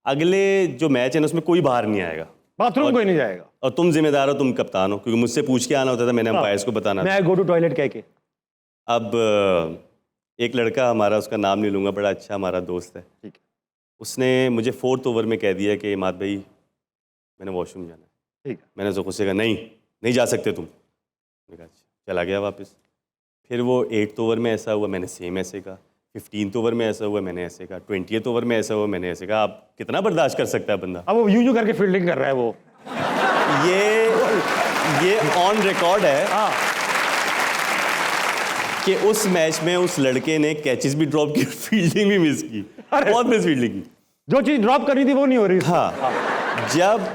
Speaker 15: अगले जो मैच है ना, उसमें कोई बाहर नहीं आएगा,
Speaker 1: बाथरूम कोई नहीं जाएगा,
Speaker 15: और तुम जिम्मेदार हो, तुम कप्तान हो। क्योंकि मुझसे पूछ के आना होता था, मैंने अंपायर्स को बताना
Speaker 1: मैं गो टू टॉयलेट कह के।
Speaker 15: अब एक लड़का हमारा, उसका नाम नहीं लूँगा, बड़ा अच्छा हमारा दोस्त है,
Speaker 1: ठीक है,
Speaker 15: उसने मुझे 4th ओवर में कह दिया कि इमाद भाई मैंने वॉशरूम जाना है।
Speaker 1: ठीक है।
Speaker 15: मैंने तो गुस्से कहा नहीं जा सकते तुम। मैंने कहा चला गया वापस। फिर वो 8th ओवर में ऐसा हुआ, मैंने सेम ऐसे कहा। 15th ओवर में ऐसा हुआ मैंने ऐसे कहा, 20th ओवर में ऐसा हुआ मैंने ऐसे कहा। आप कितना बर्दाश्त कर सकता है बंदा?
Speaker 1: अब वो यूं करके फील्डिंग कर रहा है वो।
Speaker 15: ये ऑन रिकॉर्ड है कि उस मैच में उस लड़के ने कैचेस भी ड्रॉप की, फील्डिंग भी मिस की, बहुत मिस फील्डिंग की।
Speaker 1: जो चीज ड्रॉप करनी थी वो नहीं हो रही।
Speaker 15: हाँ, जब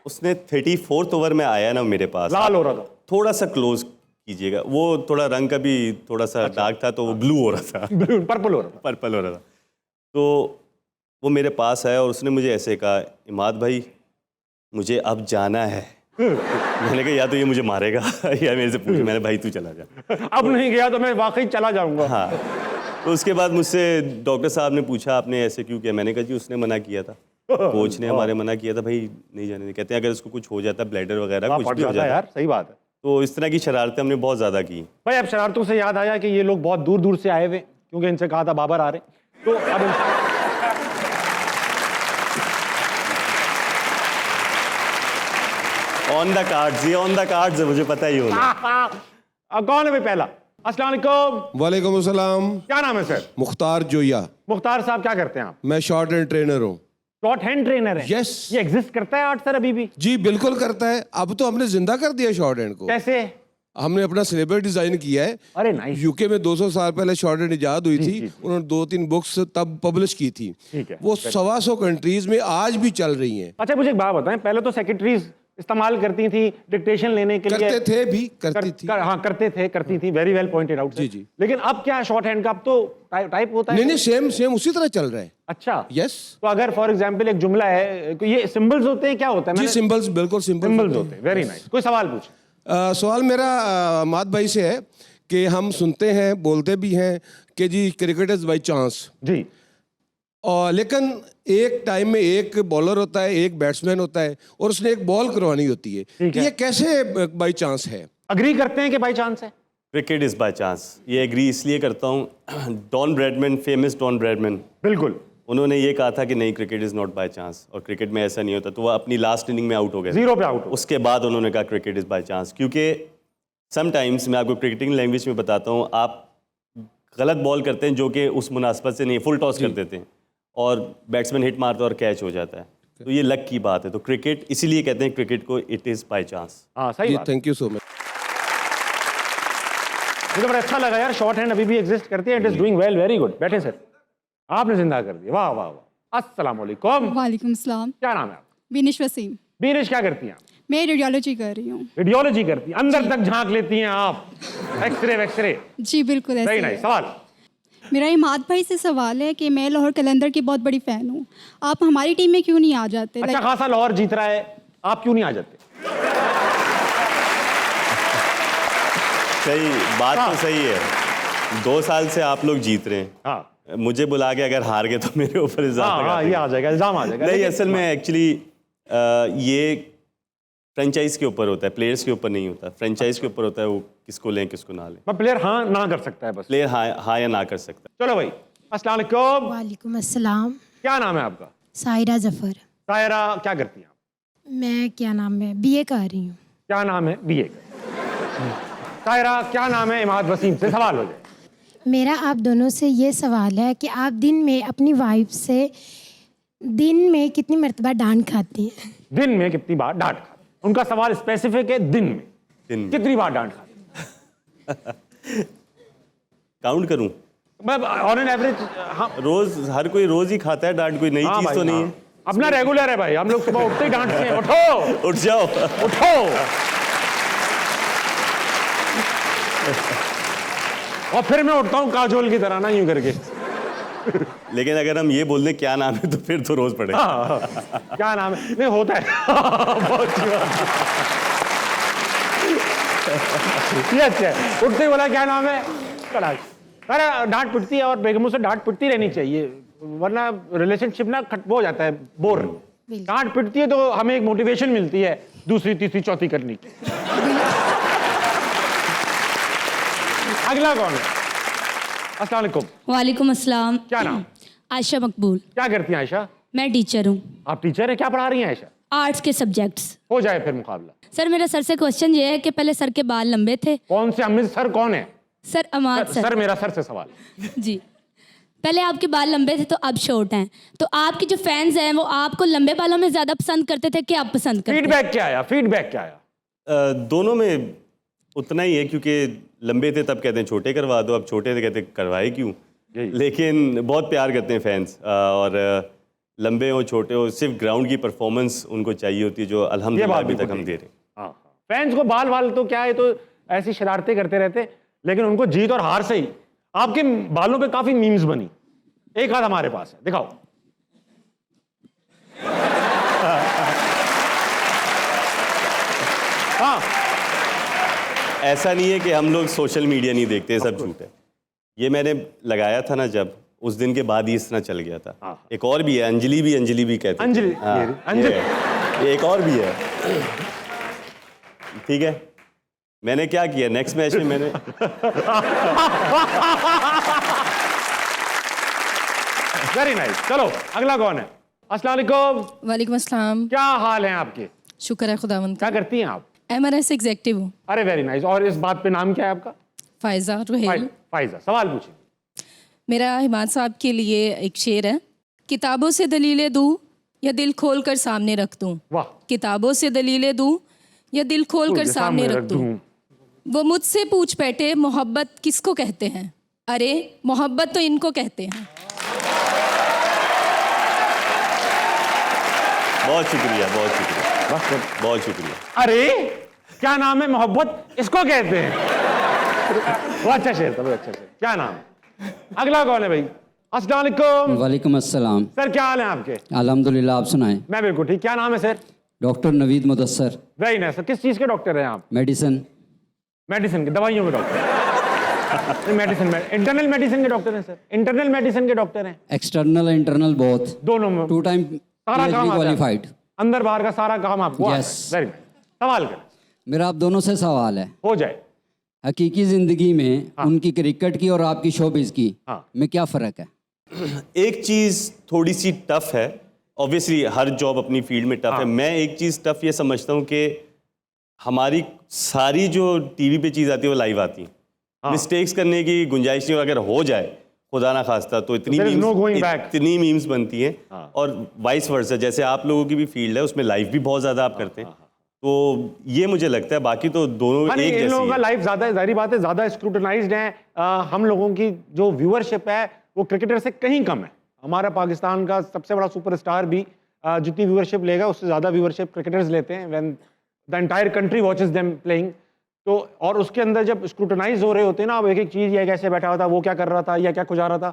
Speaker 15: उसने 34th ओवर में आया ना मेरे पास,
Speaker 1: लाल हो रहा था,
Speaker 15: थोड़ा सा क्लोज कीजिएगा, वो थोड़ा रंग का भी थोड़ा सा डार्क था तो वो ब्लू हो रहा था,
Speaker 1: पर्पल हो रहा था,
Speaker 15: पर्पल हो रहा था। तो वो मेरे पास आया और उसने मुझे ऐसे कहा, इमाद भाई मुझे अब जाना है। मैंने कहा या तो ये मुझे मारेगा या मेरे से पूछे। मैंने भाई तू चला जा।
Speaker 1: अब नहीं गया तो मैं वाकई चला जाऊंगा।
Speaker 15: हाँ, तो उसके बाद मुझसे डॉक्टर साहब ने पूछा आपने ऐसे क्यों किया? मैंने कहा जी उसने मना किया था, कोच ने हमारे मना किया था भाई नहीं जाने दे। कहते हैं अगर उसको कुछ हो जाता, ब्लैडर वगैरह कुछ भी हो जाता
Speaker 1: यार, सही बात है।
Speaker 15: तो इस तरह की शरारतें हमने बहुत ज़्यादा की।
Speaker 1: भाई अब शरारतों से याद आया कि ये लोग बहुत दूर दूर से आए हुए, क्योंकि इनसे कहा था बाबर आ रहे, तो अब
Speaker 15: ऑन द कार्ड्स, ये ऑन द कार्ड्स है, मुझे पता ही होगा।
Speaker 1: कौन है भाई पहला? अस्सलाम वालेकुम।
Speaker 16: वालेकुम अस्सलाम।
Speaker 1: क्या नाम है सर?
Speaker 16: मुख्तार जोया।
Speaker 1: मुख्तार साहब क्या करते हैं आप?
Speaker 16: मैं शॉर्ट हैंड ट्रेनर हूँ।
Speaker 1: शॉर्ट हैंड ट्रेनर है?
Speaker 16: यस।
Speaker 1: ये एग्जिस्ट करता है आर्ट सर अभी भी?
Speaker 16: जी बिल्कुल करता है, अब तो हमने जिंदा कर दिया शॉर्ट हैंड को।
Speaker 1: कैसे?
Speaker 16: हमने अपना सिलेबस डिजाइन किया है।
Speaker 1: अरे नाइस।
Speaker 16: यूके में 200 साल पहले शॉर्ट हैंड इजाद हुई थी, उन्होंने 2-3 बुक्स तब पब्लिश की थी। वो 125 कंट्रीज में आज भी चल रही हैं।
Speaker 1: अच्छा मुझे एक बात बताएं, पहले तो सेक्रेटरीज इस्तेमाल करती थी डिक्टेशन लेने के लिए,
Speaker 16: करते थे भी, करती थी।
Speaker 1: हाँ करती थी, वेरी वेल पॉइंटेड आउट।
Speaker 16: जी जी।
Speaker 1: लेकिन अब क्या है शॉर्ट हैंड का? अब तो टाइप होता है।
Speaker 16: नहीं सेम उसी तरह चल रहा है।
Speaker 1: अच्छा
Speaker 16: यस।
Speaker 1: तो अगर फॉर एग्जांपल एक जुमला है, ये सिंबल्स होते हैं, क्या होता है?
Speaker 16: जी सिंबल्स, बिल्कुल सिंबल्स
Speaker 1: होते हैं। Very nice. कोई सवाल पूछ।
Speaker 16: सवाल मेरा माद भाई से है कि हम सुनते हैं, बोलते भी हैं कि जी क्रिकेट इज बाई चांस
Speaker 1: जी,
Speaker 16: और लेकिन एक टाइम में एक बॉलर होता है, एक बैट्समैन होता है और उसने एक बॉल करवानी होती है। ये कैसे बाई चांस है?
Speaker 1: अग्री करते हैं कि बाई चांस है?
Speaker 15: क्रिकेट इज बाय चांस, ये एग्री इसलिए करता हूँ। Don Bradman, famous Don Bradman,
Speaker 1: बिल्कुल,
Speaker 15: उन्होंने ये कहा था कि नहीं cricket is not by chance, और क्रिकेट में ऐसा नहीं होता। तो वो अपनी लास्ट इनिंग में आउट हो गए,
Speaker 1: 0 पे आउट।
Speaker 15: उसके बाद उन्होंने कहा क्रिकेट इज बाय चांस, क्योंकि समटाइम्स मैं आपको क्रिकेटिंग लैंग्वेज में बताता हूँ, आप गलत बॉल करते हैं जो कि उस मुनासबत से नहीं, फुल टॉस कर देते हैं और बैट्समैन हिट मारता है और कैच हो जाता है, तो ये लक की बात है। तो क्रिकेट इसीलिए कहते हैं क्रिकेट को इट इज बाय चांस।
Speaker 1: हाँ सही बात।
Speaker 16: Thank you so much.
Speaker 1: मुझे बड़ा अच्छा लगा यार, शॉर्ट हैंड अभी भी एग्जिस्ट करती है। It is doing well, very good. बैठे सर, आपने जिंदा कर दिया, वाह वाह वाह। अस्सलाम वालेकुम।
Speaker 17: वालेकुम सलाम।
Speaker 1: क्या नाम है आपका?
Speaker 17: बीनिश वसीम।
Speaker 1: बीनिश, क्या करती हैं आप?
Speaker 17: मैं रेडियोलॉजी कर रही हूँ।
Speaker 1: रेडियोलॉजी करती हैं, अंदर तक झांक लेती हैं आप, एक्सरे?
Speaker 17: जी बिल्कुल ऐसे।
Speaker 1: सही नहीं। सवाल
Speaker 17: मेरा इमाद भाई से सवाल है कि मैं लाहौर कलंदर की बहुत बड़ी फ़ैन हूँ, आप हमारी टीम में क्यों नहीं आ जाते?
Speaker 1: अच्छा खासा लाहौर जीत रहा है, आप क्यों नहीं आ जाते?
Speaker 15: सही बात तो सही है, 2 साल से आप लोग जीत रहे हैं।
Speaker 1: हाँ,
Speaker 15: मुझे बुला के अगर हार गए तो मेरे ऊपर इल्जाम
Speaker 1: ये आ जाएगा, इल्जाम आ जाएगा।
Speaker 15: नहीं, असल में एक्चुअली ये फ्रेंचाइज के ऊपर होता है, प्लेयर्स के ऊपर नहीं होता। फ्रेंचाइज के ऊपर होता है वो किसको लें किसको ना लें।
Speaker 1: प्लेयर हाँ ना कर सकता है, बस
Speaker 15: प्लेयर हाँ या ना कर सकता है।
Speaker 1: चलो भाई, अस्सलाम वालेकुम।
Speaker 18: वालेकुम अस्सलाम।
Speaker 1: क्या नाम है आपका?
Speaker 18: सायरा जफर।
Speaker 1: सायरा, क्या करती हैं आप?
Speaker 18: मैं क्या नाम है, बीए कर रही हूँ।
Speaker 1: क्या नाम है? बीए। सायरा, क्या नाम है? इमाद वसीम से सवाल हो जाए।
Speaker 18: मेरा आप दोनों से ये सवाल है कि आप दिन में अपनी वाइफ से दिन में कितनी मरतबा डांट खाती हैं?
Speaker 1: दिन में कितनी बार डांट खाती? उनका सवाल स्पेसिफिक है, दिन में कितनी बार डांट खाती?
Speaker 15: काउंट करूं?
Speaker 1: मैं ऑन एन एवरेज। हाँ,
Speaker 15: रोज, हर कोई रोज ही खाता है डांट, कोई नई चीज तो नहीं है।
Speaker 1: अपना रेगुलर है भाई, हम लोग सुबह उठते ही डांटते हैं, उठो
Speaker 15: उठ जाओ
Speaker 1: उठो। और फिर मैं उठता हूँ काजोल की तरह ना, यूं करके।
Speaker 15: लेकिन अगर हम ये बोल दें क्या नाम है तो फिर तो रोज पड़ेगा।
Speaker 1: क्या नाम है? नहीं होता है। बहुत अच्छी बात। ये अच्छा है, उठते ही बोला क्या नाम है, कलाश। अरे डांट पिटती है और बेगमों से डांट पिटती रहनी चाहिए, वरना रिलेशनशिप ना खत्म हो जाता है, बोर। डांट पिटती है तो हमें एक मोटिवेशन मिलती है दूसरी तीसरी चौथी करने की। अगला कौन है? अस्सलाम वालेकुम।
Speaker 19: वालेकुम अस्सलाम।
Speaker 1: क्या नाम?
Speaker 19: आयशा मकबूल।
Speaker 1: क्या करती हैं आयशा?
Speaker 19: मैं टीचर हूँ।
Speaker 1: आप टीचर हैं? क्या पढ़ा रही हैं आयशा?
Speaker 19: आर्ट्स के सब्जेक्ट्स।
Speaker 1: हो जाए फिर मुकाबला।
Speaker 19: सर मेरा सर से क्वेश्चन ये है कि पहले सर के बाल लंबे थे।
Speaker 1: कौन से? अमित सर कौन है?
Speaker 19: Sir Amad sir.
Speaker 1: सर मेरा सर से सवाल।
Speaker 19: जी, पहले आपके बाल लंबे थे तो अब शॉर्ट हैं, तो आपके जो फैंस हैं वो आपको लंबे बालों में ज़्यादा पसंद करते थे कि आप पसंद करते?
Speaker 1: फीडबैक क्या आया? फीडबैक क्या आया?
Speaker 15: दोनों में उतना ही है, क्योंकि लंबे थे तब कहते हैं छोटे करवा दो, अब छोटे थे कहते हैं करवाए क्यों। लेकिन बहुत प्यार करते हैं फैंस, और लंबे हो छोटे हो, सिर्फ ग्राउंड की परफॉर्मेंस उनको चाहिए होती है, जो अल्हम्दुलिल्लाह अभी तक हम दे रहे हैं।
Speaker 1: हाँ, फैंस को बाल वाल तो क्या है, तो ऐसी शरारतें करते रहते, लेकिन उनको जीत और हार से ही। आपके बालों पे काफी मीम्स बनी, एक हाथ हमारे पास है, दिखाओ। हाँ,
Speaker 15: ऐसा नहीं है कि हम लोग सोशल मीडिया नहीं देखते, सब झूठ है। ये मैंने लगाया था ना जब, उस दिन के बाद ही इस तरह चल गया था। एक और भी है, अंजलि भी कहते हैं।
Speaker 1: अंजलि,
Speaker 15: अंजलि एक और भी है, ठीक है। मैंने क्या किया नेक्स्ट मैच में, मैंने
Speaker 1: वेरी नाइस। चलो अगला कौन है? अस्सलाम वालेकुम।
Speaker 20: वालेकुम अस्सलाम।
Speaker 1: क्या हाल है आपके?
Speaker 20: शुक्र है खुदावंद का।
Speaker 1: क्या करती हैं आप?
Speaker 20: MRS एग्जेक्टिव हूँ।
Speaker 1: अरे वेरी नाइस। और इस बात पे नाम क्या है आपका?
Speaker 20: फायजा रुहेल।
Speaker 1: फायजा, सवाल पूछिए।
Speaker 20: मेरा हिमाद साहब के लिए एक शेर है। किताबों से दलीलें दूँ या दिल खोल कर सामने रख दूँ।
Speaker 1: वाह।
Speaker 20: किताबों से दलीलें दूँ या दिल खोल कर सामने रख दूँ। वो मुझसे पूछ बैठे मोहब्बत किसको कहते हैं? अरे मोहब्बत तो इनको कहते हैं।
Speaker 15: बहुत शुक्रिया, बहुत शुक्रिया, बहुत शुक्रिया।
Speaker 1: अरे क्या नाम है? मोहब्बत इसको कहते हैं। वो अच्छा शेर था, वो अच्छा शेर। क्या नाम? अगला कौन है भाई? अस्सलाम वालेकुम।
Speaker 21: वालेकुम अस्सलाम।
Speaker 1: सर क्या हाल है आपके?
Speaker 21: अल्हम्दुलिल्लाह, आप सुनाएं।
Speaker 1: मैं बिल्कुल ठीक। क्या नाम है sir?
Speaker 21: Doctor Naveed Mudassar.
Speaker 1: Very nice sir. किस चीज़ के डॉक्टर हैं आप?
Speaker 21: मेडिसिन।
Speaker 1: मेडिसिन के, दवाइयों के डॉक्टर? इंटरनल मेडिसिन के डॉक्टर हैं सर? इंटरनल मेडिसिन के डॉक्टर हैं?
Speaker 21: एक्सटर्नल इंटरनल बोथ,
Speaker 1: दोनों में
Speaker 21: 2 टाइम
Speaker 1: सारा काम
Speaker 21: क्वालिफाइड।
Speaker 1: अंदर बाहर का सारा काम आपको?
Speaker 21: यस।
Speaker 1: Very nice. सवाल करें।
Speaker 21: मेरा आप दोनों से सवाल है।
Speaker 1: हो जाए।
Speaker 21: हकीकी जिंदगी में उनकी क्रिकेट की और आपकी शोबिज की में क्या फ़र्क है?
Speaker 15: एक चीज़ थोड़ी सी टफ है, ऑब्वियसली हर जॉब अपनी फील्ड में टफ है। मैं एक चीज़ टफ ये समझता हूँ कि हमारी सारी जो टीवी पे चीज़ आती है वो लाइव आती है। मिस्टेक्स करने की गुंजाइश नहीं, और अगर हो जाए खुदा ना खास्ता तो इतनी मीम्स बनती हैं। और वाइस वर्सा, जैसे आप लोगों की भी फील्ड है उसमें लाइव भी बहुत ज़्यादा आप करते हैं, तो ये मुझे लगता है। बाकी तो दोनों एक जैसी है।
Speaker 1: इन लोगों का लाइव ज़्यादा, जाहिर बात है ज़्यादा स्क्रूटनाइज्ड है। हम लोगों की जो व्यूअरशिप है वो क्रिकेटर से कहीं कम है। हमारा पाकिस्तान का सबसे बड़ा सुपरस्टार भी जितनी व्यूअरशिप लेगा उससे ज़्यादा व्यूअरशिप क्रिकेटर्स लेते हैं। When the entire country watches them playing. तो और उसके अंदर जब स्क्रूटनाइज हो रहे होते हैं ना, अब एक एक चीज़, या कैसे बैठा हुआ था, वो क्या कर रहा था, या क्या कुछ आ रहा था,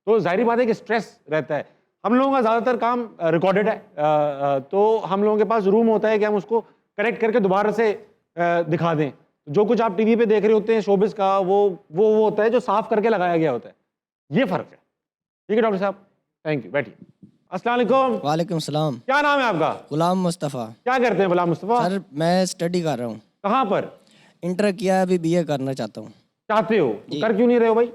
Speaker 1: तो जाहिर बात है कि स्ट्रेस रहता है। हम लोगों का ज़्यादातर काम रिकॉर्डेड है, तो हम लोगों के पास रूम होता है कि हम उसको करेक्ट करके दोबारा से दिखा दें। जो कुछ आप टीवी पे देख रहे होते हैं शोबिस का, वो होता है जो साफ करके लगाया गया होता है। ये फ़र्क है। ठीक है डॉक्टर साहब, थैंक यू। बैठिए। अस्सलाम वालेकुम।
Speaker 22: वालेकुम सलाम।
Speaker 1: क्या नाम है आपका?
Speaker 22: गुलाम मुस्तफ़ा।
Speaker 1: क्या करते हैं गुलाम मुस्तफ़ा?
Speaker 22: सर मैं स्टडी कर रहा हूँ।
Speaker 1: कहाँ पर?
Speaker 22: इंटर किया है, अभी BA करना चाहता हूँ।
Speaker 1: चाहते हो? कर क्यों नहीं रहे हो भाई?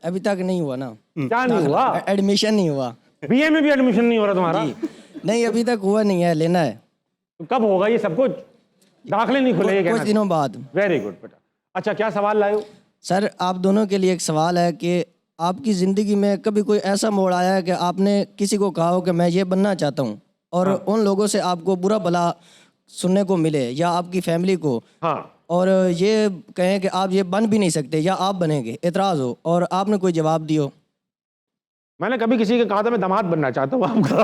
Speaker 22: अभी तक नहीं हुआ ना।
Speaker 1: क्या नहीं हुआ?
Speaker 22: एडमिशन नहीं हुआ।
Speaker 1: BA में भी एडमिशन नहीं हो रहा तुम्हारा?
Speaker 22: नहीं, अभी तक हुआ नहीं है, लेना है।
Speaker 1: तो कब होगा ये सब कुछ? दाखिले नहीं खुले?
Speaker 22: कुछ दिनों बाद।
Speaker 1: वेरी गुड बेटा। अच्छा क्या सवाल लाए हो?
Speaker 22: सर आप दोनों के लिए एक सवाल है कि आपकी ज़िंदगी में कभी कोई ऐसा मोड़ आया है कि आपने किसी को कहा हो कि मैं ये बनना चाहता हूँ, और उन लोगों से आपको बुरा भला सुनने को मिले, या आपकी फैमिली को, और ये कहें कि आप ये बन भी नहीं सकते या आप बनेंगे, एतराज़ हो, और आपने कोई जवाब दियो?
Speaker 1: मैंने कभी किसी के कहा था मैं दामाद बनना चाहता हूँ आपका।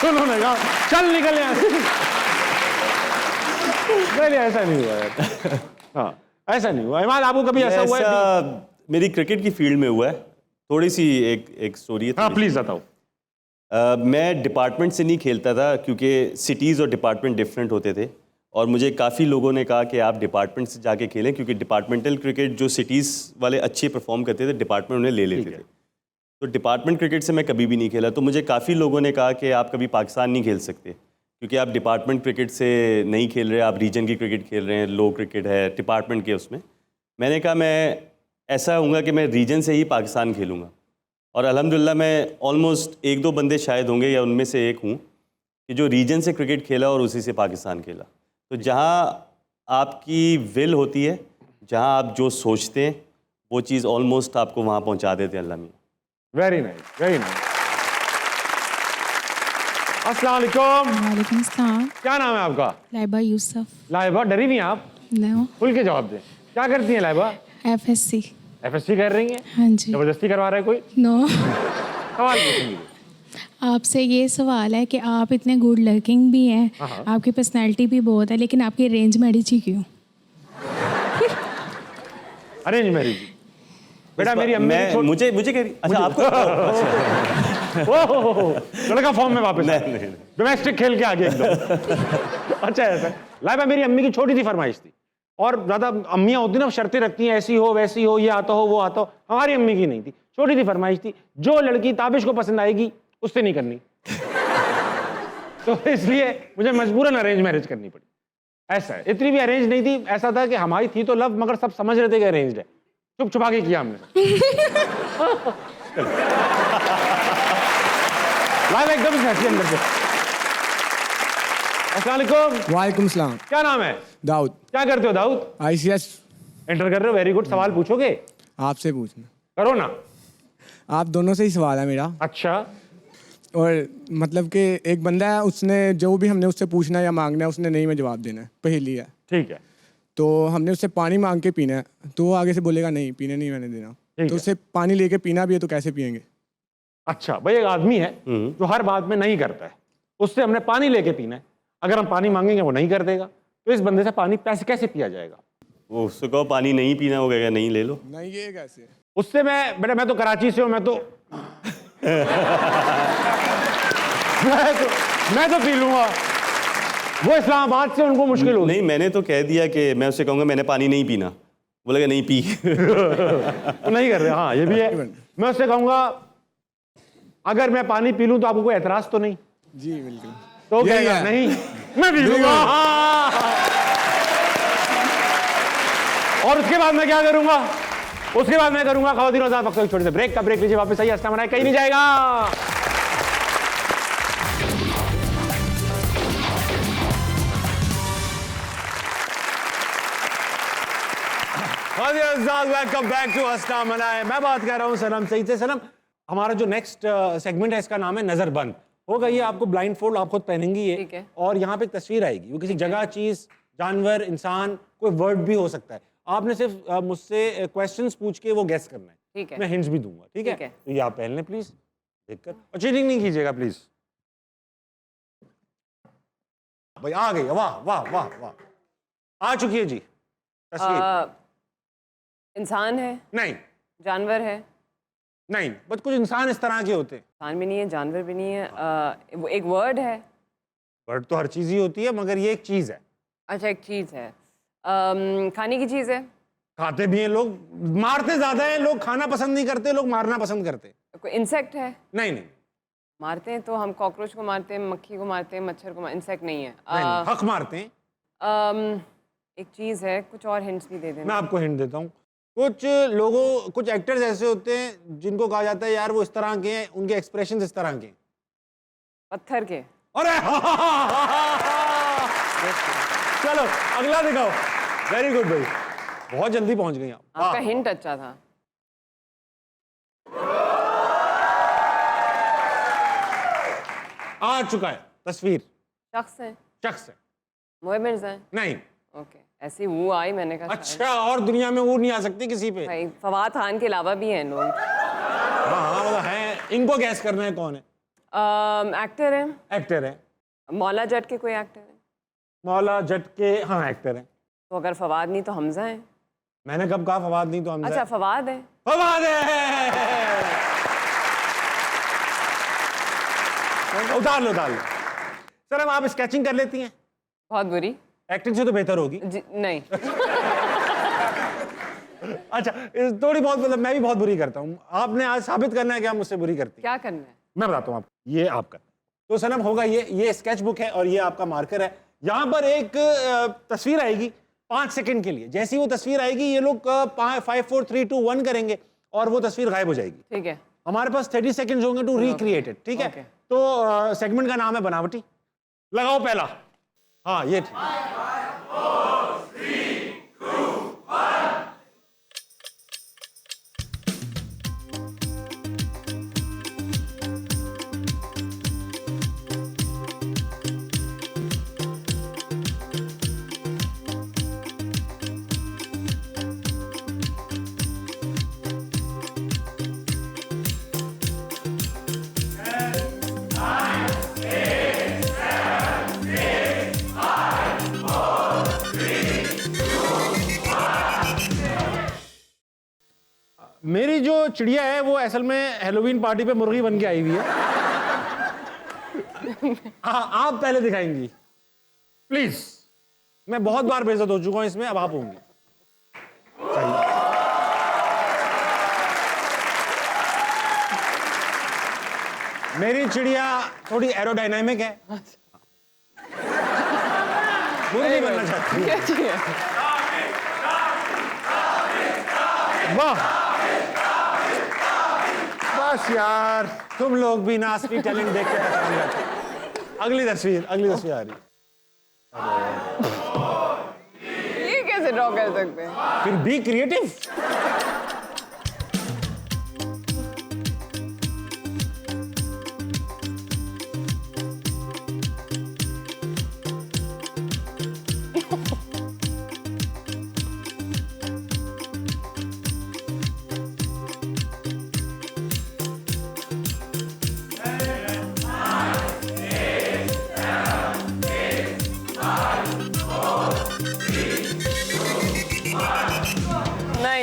Speaker 1: उन्होंने कहा चल निकल यहाँ से। नहीं ऐसा नहीं हुआ यार। हाँ ऐसा नहीं हुआ। इमाद आपको कभी ऐसा हुआ है?
Speaker 15: मेरी क्रिकेट की फील्ड में हुआ है। थोड़ी सी एक स्टोरी है।
Speaker 1: हाँ प्लीज़ बताओ।
Speaker 15: मैं डिपार्टमेंट से नहीं खेलता था, क्योंकि सिटीज़ और डिपार्टमेंट डिफरेंट होते थे, और मुझे काफ़ी लोगों ने कहा कि आप डिपार्टमेंट से जाके खेलें, क्योंकि डिपार्टमेंटल क्रिकेट जो सिटीज़ वाले अच्छे परफॉर्म करते थे डिपार्टमेंट उन्हें ले लेते थे। तो डिपार्टमेंट क्रिकेट से मैं कभी भी नहीं खेला। तो मुझे काफ़ी लोगों ने कहा कि आप कभी पाकिस्तान नहीं खेल सकते, क्योंकि आप डिपार्टमेंट क्रिकेट से नहीं खेल रहे, आप रीजन की क्रिकेट खेल रहे हैं, लो क्रिकेट है डिपार्टमेंट के उसमें। मैंने कहा मैं ऐसा होऊंगा कि मैं रीजन से ही पाकिस्तान खेलूँगा, और अल्हम्दुलिल्लाह मैं ऑलमोस्ट 1-2 बंदे शायद होंगे या उनमें से एक हूँ कि जो रीजन से क्रिकेट खेला और उसी से पाकिस्तान खेला। तो जहाँ आपकी विल होती है, जहाँ आप जो सोचते हैं वो चीज़ ऑलमोस्ट आपको वहाँ पहुँचा देते हैं अल्लाह मियाँ।
Speaker 1: Very nice, very nice. अस्सलाम वालेकुम।
Speaker 5: वालेकुम सलाम।
Speaker 1: क्या नाम है आपका?
Speaker 5: लाइबा यूसुफ।
Speaker 1: लाइबा, डरी नहीं हैं आप?
Speaker 5: नो।
Speaker 1: खुल के जवाब दें। क्या करती हैं लाइबा?
Speaker 5: FSC।
Speaker 1: FSC कर रही हैं?
Speaker 5: हाँ जी।
Speaker 1: जबरदस्ती करवा रहा है कोई?
Speaker 5: नो।
Speaker 1: सवाल पूछेंगे।
Speaker 5: आपसे ये सवाल है कि आप इतने गुड लुकिंग भी हैं, आपकी पर्सनैलिटी भी बहुत है, लेकिन आपकी अरेंज मैरिज ही क्यों?
Speaker 1: अरेंज मैरिज बेटा, मेरी अम्मी
Speaker 15: मुझे कह रही, अच्छा आपको
Speaker 1: लड़का फॉर्म में वापस डोमेस्टिक खेल के आगे एकदम। अच्छा ऐसा लाइबा, मेरी अम्मी की छोटी सी फरमाइश थी, और ज़्यादा अम्मियाँ होती ना शर्तें रखती हैं, ऐसी हो वैसी हो, ये आता हो वो आता हो। हमारी अम्मी की नहीं थी, छोटी सी फरमाइश थी, जो लड़की ताबिश को पसंद आएगी उससे नहीं करनी। तो इसलिए मुझे मजबूरन अरेंज मैरिज करनी पड़ी। ऐसा है, इतनी भी अरेंज नहीं थी, ऐसा था कि हमारी थी तो लव, मगर सब समझ रहे थे कि अरेंज्ड है, छुप छुपा के किया हमने। लाइव एकदम से हंसी अंदर से। अस्सलाम वालेकुम।
Speaker 9: वालेकुम सलाम।
Speaker 1: क्या नाम है?
Speaker 9: दाऊद।
Speaker 1: क्या करते हो दाऊद?
Speaker 9: ICS
Speaker 1: एंटर कर रहे हो, वेरी गुड। सवाल पूछोगे?
Speaker 9: आपसे पूछना।
Speaker 1: करो ना।
Speaker 9: आप दोनों से ही सवाल है मेरा।
Speaker 1: अच्छा।
Speaker 9: और मतलब कि एक बंदा है, उसने जो भी हमने उससे पूछना है या मांगना है, उसने नहीं में जवाब देना है, पहेली है।
Speaker 1: ठीक है।
Speaker 9: तो हमने उससे पानी मांग के पीना है, तो वो आगे से बोलेगा नहीं पीने नहीं मैंने देना, तो उससे पानी लेके पीना भी है तो कैसे पियेंगे?
Speaker 1: अच्छा भाई, एक आदमी है जो हर बात में नहीं करता है, उससे हमने पानी लेके पीना है, अगर हम पानी मांगेंगे वो नहीं कर देगा, तो इस बंदे से पानी पैसे कैसे पिया जाएगा?
Speaker 15: वो उसको कहो पानी नहीं पीना, वो कहेगा नहीं ले लो।
Speaker 9: नहीं, ये कैसे?
Speaker 1: उससे बेटा मैं तो कराची से हूँ, मैं तो पी लूंगा, वो इस्लामाबाद से, उनको मुश्किल होगी।
Speaker 15: नहीं, मैंने तो कह दिया कि मैं उससे कहूँगा मैंने पानी नहीं पीना, बोलेगा नहीं पी।
Speaker 1: तो नहीं कर रहे। हाँ ये भी है। मैं उससे कहूँगा अगर मैं पानी पी लूँ तो आपको कोई एतराज तो नहीं?
Speaker 9: जी बिल्कुल।
Speaker 1: तो कहेगा नहीं मैं पी लूंगा। और उसके बाद मैं क्या करूंगा? उसके बाद मैं करूंगा ख़वातीन और हज़रात, वक्त छोटे से ब्रेक का, ब्रेक लीजिए, वापस आइए, अस्सलाम वालेकुम, कहीं नहीं जाएगा। वेलकम बैक टू अस्सलाम वालेकुम। मैं बात कर रहा हूँ सनम सईद से। सनम, हमारा जो नेक्स्ट सेगमेंट है इसका नाम है नजरबंद। होगा ये आपको ब्लाइंड फोल्ड, आप खुद पहनेंगी ये, और यहाँ पे एक तस्वीर आएगी, वो किसी जगह, चीज, जानवर, इंसान, कोई वर्ड भी हो सकता है। आपने सिर्फ मुझसे क्वेश्चंस पूछ के वो गेस करना है।
Speaker 2: ठीक है।
Speaker 1: मैं हिंट्स भी दूंगा। ठीक है? तो ये आप पहन लें प्लीज, देखकर, और चीटिंग नहीं कीजिएगा प्लीज। भाई आ गई, वाह वाह वाह वाह, आ चुकी है जी तस्वीर।
Speaker 23: इंसान है?
Speaker 1: नहीं।
Speaker 23: जानवर है?
Speaker 1: नहीं, बस कुछ इंसान इस तरह के होते हैं।
Speaker 23: इंसान भी नहीं है, जानवर भी नहीं है। वो एक वर्ड है?
Speaker 1: वर्ड तो हर चीज़ ही होती है, मगर ये एक चीज़ है।
Speaker 23: अच्छा, एक चीज़ है। खाने की चीज़ है?
Speaker 1: खाते भी हैं लोग, मारते ज़्यादा है लोग, खाना पसंद नहीं करते लोग, मारना पसंद करते।
Speaker 23: कोई इंसेक्ट है?
Speaker 1: नहीं नहीं।
Speaker 23: मारते हैं तो हम कॉकरोच को मारते हैं, मक्खी को मारते हैं, मच्छर को इंसेक्ट नहीं है।
Speaker 1: हक मारते हैं।
Speaker 23: एक चीज़ है, कुछ और हिंट्स भी दे देना।
Speaker 1: मैं आपको हिंट देता हूँ। कुछ लोगों, कुछ एक्टर्स ऐसे होते हैं जिनको कहा जाता है यार वो इस तरह के हैं, उनके एक्सप्रेशन इस तरह के।
Speaker 23: पत्थर के?
Speaker 1: अरे चलो अगला दिखाओ। वेरी गुड भाई, बहुत जल्दी पहुंच गई आप।
Speaker 23: आपका हिंट अच्छा था।
Speaker 1: आ चुका है तस्वीर।
Speaker 23: शख्स है?
Speaker 1: शख्स है।
Speaker 23: मोए मिर्जा है?
Speaker 1: नहीं।
Speaker 23: ओके, ऐसी वो आई, मैंने कहा
Speaker 1: अच्छा, और दुनिया में वो नहीं आ सकती किसी पे?
Speaker 23: भाई फवाद खान के अलावा भी हैं लोग।
Speaker 1: हाँ मतलब है, इनको गैस करना है कौन है।
Speaker 23: एक्टर है?
Speaker 1: एक्टर है।
Speaker 23: मौला जट के कोई एक्टर है?
Speaker 1: मौला जट के, हाँ एक्टर है।
Speaker 23: तो अगर फवाद नहीं तो हमजा है?
Speaker 1: मैंने कब कहा फवाद नहीं तो हमजा?
Speaker 23: अच्छा, फवाद है।
Speaker 1: फवाद है। उतार लो उतार लो। सर अब आप स्केचिंग कर लेती हैं?
Speaker 23: बहुत बुरी।
Speaker 1: एक्टिंग से तो बेहतर होगी।
Speaker 23: नहीं।
Speaker 1: अच्छा, थोड़ी बहुत, मतलब मैं भी बहुत बुरी करता हूँ। आपने आज साबित करना है कि आप मुझसे बुरी करती हैं।
Speaker 23: क्या करना है?
Speaker 1: मैं बताता हूँ आपको। ये आपका तो सनम होगा, ये स्केच बुक है और ये आपका मार्कर है। यहाँ पर एक तस्वीर आएगी 5 सेकंड के लिए। जैसी वो तस्वीर आएगी ये लोग 5 4 3 2 1 करेंगे और वो तस्वीर गायब हो जाएगी।
Speaker 23: ठीक है।
Speaker 1: हमारे पास 30 सेकंड्स होंगे टू रिक्रिएट इट। ठीक है? तो सेगमेंट का नाम है बनावटी। लगाओ पहला। हाँ ये ठीक। 5 4 3 2 1। मेरी जो चिड़िया है वो असल में हेलोवीन पार्टी पे मुर्गी बन के आई हुई है। आप पहले दिखाएंगी प्लीज। मैं बहुत बार बेइज्जत हो चुका हूं इसमें, अब आप होंगे। मेरी चिड़िया थोड़ी एरोडायनामिक है, मुर्गी बनना चाहती है। वाह बस यार, तुम लोग भी ना असली टैलेंट देख के पहचान जाते। अगली तस्वीर आ रही।
Speaker 23: ये कैसे ड्रॉ कर सकते हैं?
Speaker 1: फिर बी क्रिएटिव।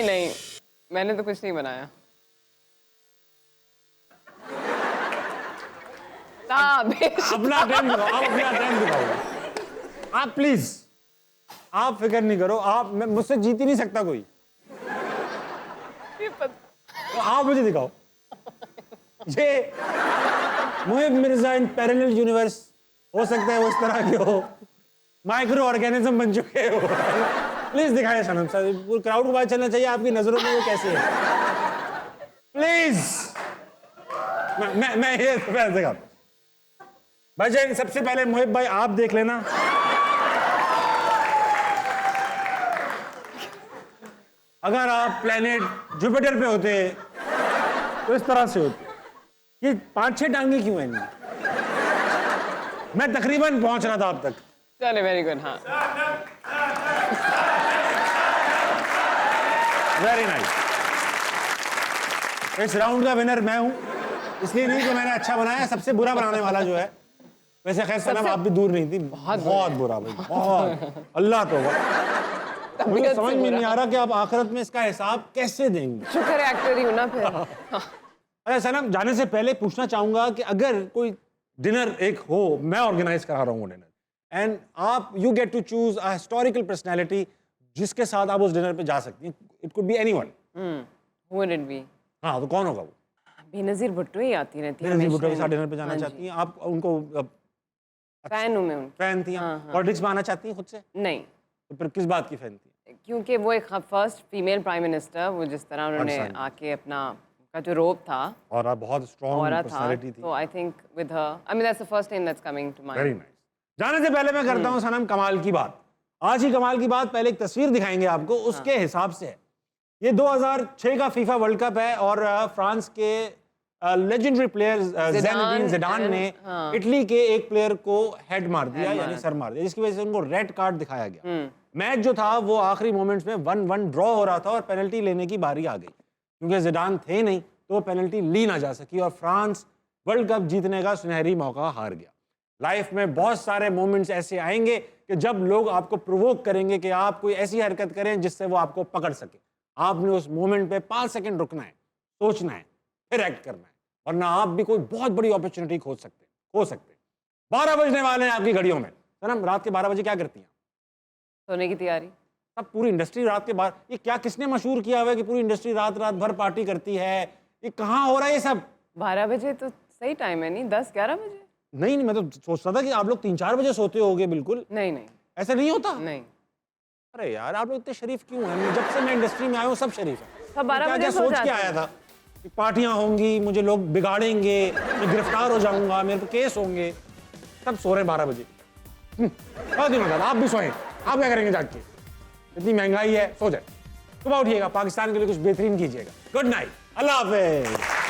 Speaker 23: नहीं, मैंने तो कुछ नहीं बनाया।
Speaker 1: अपना टैलेंट दिखाओ, आप अपना टैलेंट दिखाओ। आप प्लीज, आप फिक्र नहीं करो, आप मुझसे जीत ही नहीं सकता कोई। तो आप मुझे दिखाओ। ये मुहिब मिर्जा इन पैरेलल यूनिवर्स हो सकता है वो इस तरह के हो, माइक्रो ऑर्गेनिज्म बन चुके हो। प्लीज दिखाएं सनम सर, पूरे क्राउड को पता चलना चाहिए आपकी नजरों में वो कैसे है। प्लीज मैं ये दिखाता हूं। भाईजान सबसे पहले मुहिब भाई आप देख लेना। अगर आप प्लेनेट जुपिटर पे होते तो इस तरह से होते। ये 5-6 टांगे क्यों हैं इनमें? मैं तकरीबन पहुंच रहा था अब तक।
Speaker 23: चले, वेरी गुड। हाँ,
Speaker 1: वेरी नाइस। इस राउंड का विनर मैं हूं, इसलिए नहीं कि मैंने अच्छा बनाया, सबसे बुरा बनाने वाला जो है। वैसे खैर सनम आप भी दूर नहीं थी, बहुत बुरा भाई, बहुत। अल्लाह तौबा, मुझे समझ में नहीं आ रहा कि आप आखिरत में इसका हिसाब कैसे देंगे।
Speaker 23: शुक्र है एक्टर ही हूं ना फिर।
Speaker 1: अच्छा सनम, जाने से पहले पूछना चाहूंगा कि अगर कोई डिनर एक हो, मैं ऑर्गेनाइज करा रहा हूँ डिनर, एंड आप you get to choose a historical personality जिसके साथ आप उस डिनर पे जा सकती हैं, it could be anyone.
Speaker 23: Who would it be?
Speaker 1: हाँ, तो कौन होगा वो?
Speaker 23: बेनजीर भुट्टो ही आती रहती है।
Speaker 1: बेनजीर भुट्टो के साथ डिनर पे जाना चाहती हैं आप? उनको
Speaker 23: फैन हूं मैं उनकी।
Speaker 1: फैन थी? पॉलिटिक्स में आना चाहती हैं खुद से?
Speaker 23: नहीं।
Speaker 1: तो फिर किस बात की फैन थी?
Speaker 23: क्योंकि वो एक फर्स्ट फीमेल प्राइम मिनिस्टर, वो जिस तरह उन्होंने आके अपना का जो रोब था
Speaker 1: और बहुत स्ट्रॉन्ग पर्सनालिटी थी।
Speaker 23: तो I think with her, I mean that's the first name that's coming to mind.
Speaker 1: Very nice. जाने से पहले मैं करता हूं सनम कमाल की बात। आज ही कमाल की बात, पहले एक तस्वीर दिखाएंगे आपको, उसके हिसाब से है। ये 2006 का फीफा वर्ल्ड कप है और फ्रांस के लेजेंडरी प्लेयर ज़ैनेदीन ज़िडान ने इटली के एक प्लेयर को हेड मार दिया, यानी सर मार दिया, जिसकी वजह से उनको रेड कार्ड दिखाया गया। मैच जो था वो आखिरी मोमेंट्स में 1-1 ड्रॉ हो रहा था और पेनल्टी लेने की बारी आ गई। क्योंकि ज़िडान थे नहीं तो वो पेनल्टी ली ना जा सकी और फ्रांस वर्ल्ड कप जीतने का सुनहरी मौका हार गया। लाइफ में बहुत सारे मोमेंट्स ऐसे आएंगे कि जब लोग आपको प्रोवोक करेंगे कि आप कोई ऐसी हरकत करें जिससे वो आपको पकड़ सके। आपने उस मोमेंट पे 5 सेकंड रुकना है, सोचना है, फिर एक्ट करना है, वरना आप भी कोई बहुत बड़ी अपॉर्चुनिटी खो सकते। 12 बजने वाले हैं आपकी घड़ियों में। सनम, रात के 12 बजे क्या करती हैं?
Speaker 23: सोने की तैयारी।
Speaker 1: अब पूरी इंडस्ट्री रात के 12, ये क्या किसने मशहूर किया हुआ है कि पूरी इंडस्ट्री रात भर पार्टी करती है? ये कहाँ हो रहा है ये सब?
Speaker 23: 12 बजे तो सही टाइम है, नहीं 10-11 बजे?
Speaker 1: नहीं, मैं तो सोचता था कि आप लोग 3-4 बजे सोते होगे। बिल्कुल
Speaker 23: नहीं,
Speaker 1: ऐसा नहीं होता।
Speaker 23: नहीं।
Speaker 1: अरे यार, आप लोग इतने शरीफ क्यों हैं? जब से मैं इंडस्ट्री में आया हूँ सब शरीफ है।
Speaker 23: सब 12 बजे
Speaker 1: सोच के आया था कि पार्टियां होंगी, मुझे लोग बिगाड़ेंगे, मैं गिरफ्तार हो जाऊंगा, मेरे पे केस होंगे। सब सो रहे 12 बजे। बहुत दिन आप भी सोएं। आप क्या करेंगे जाग के? इतनी महंगाई है, सो जाए। सुबह उठिएगा, पाकिस्तान के लिए कुछ बेहतरीन कीजिएगा। गुड नाइट, अल्लाह हाफिज।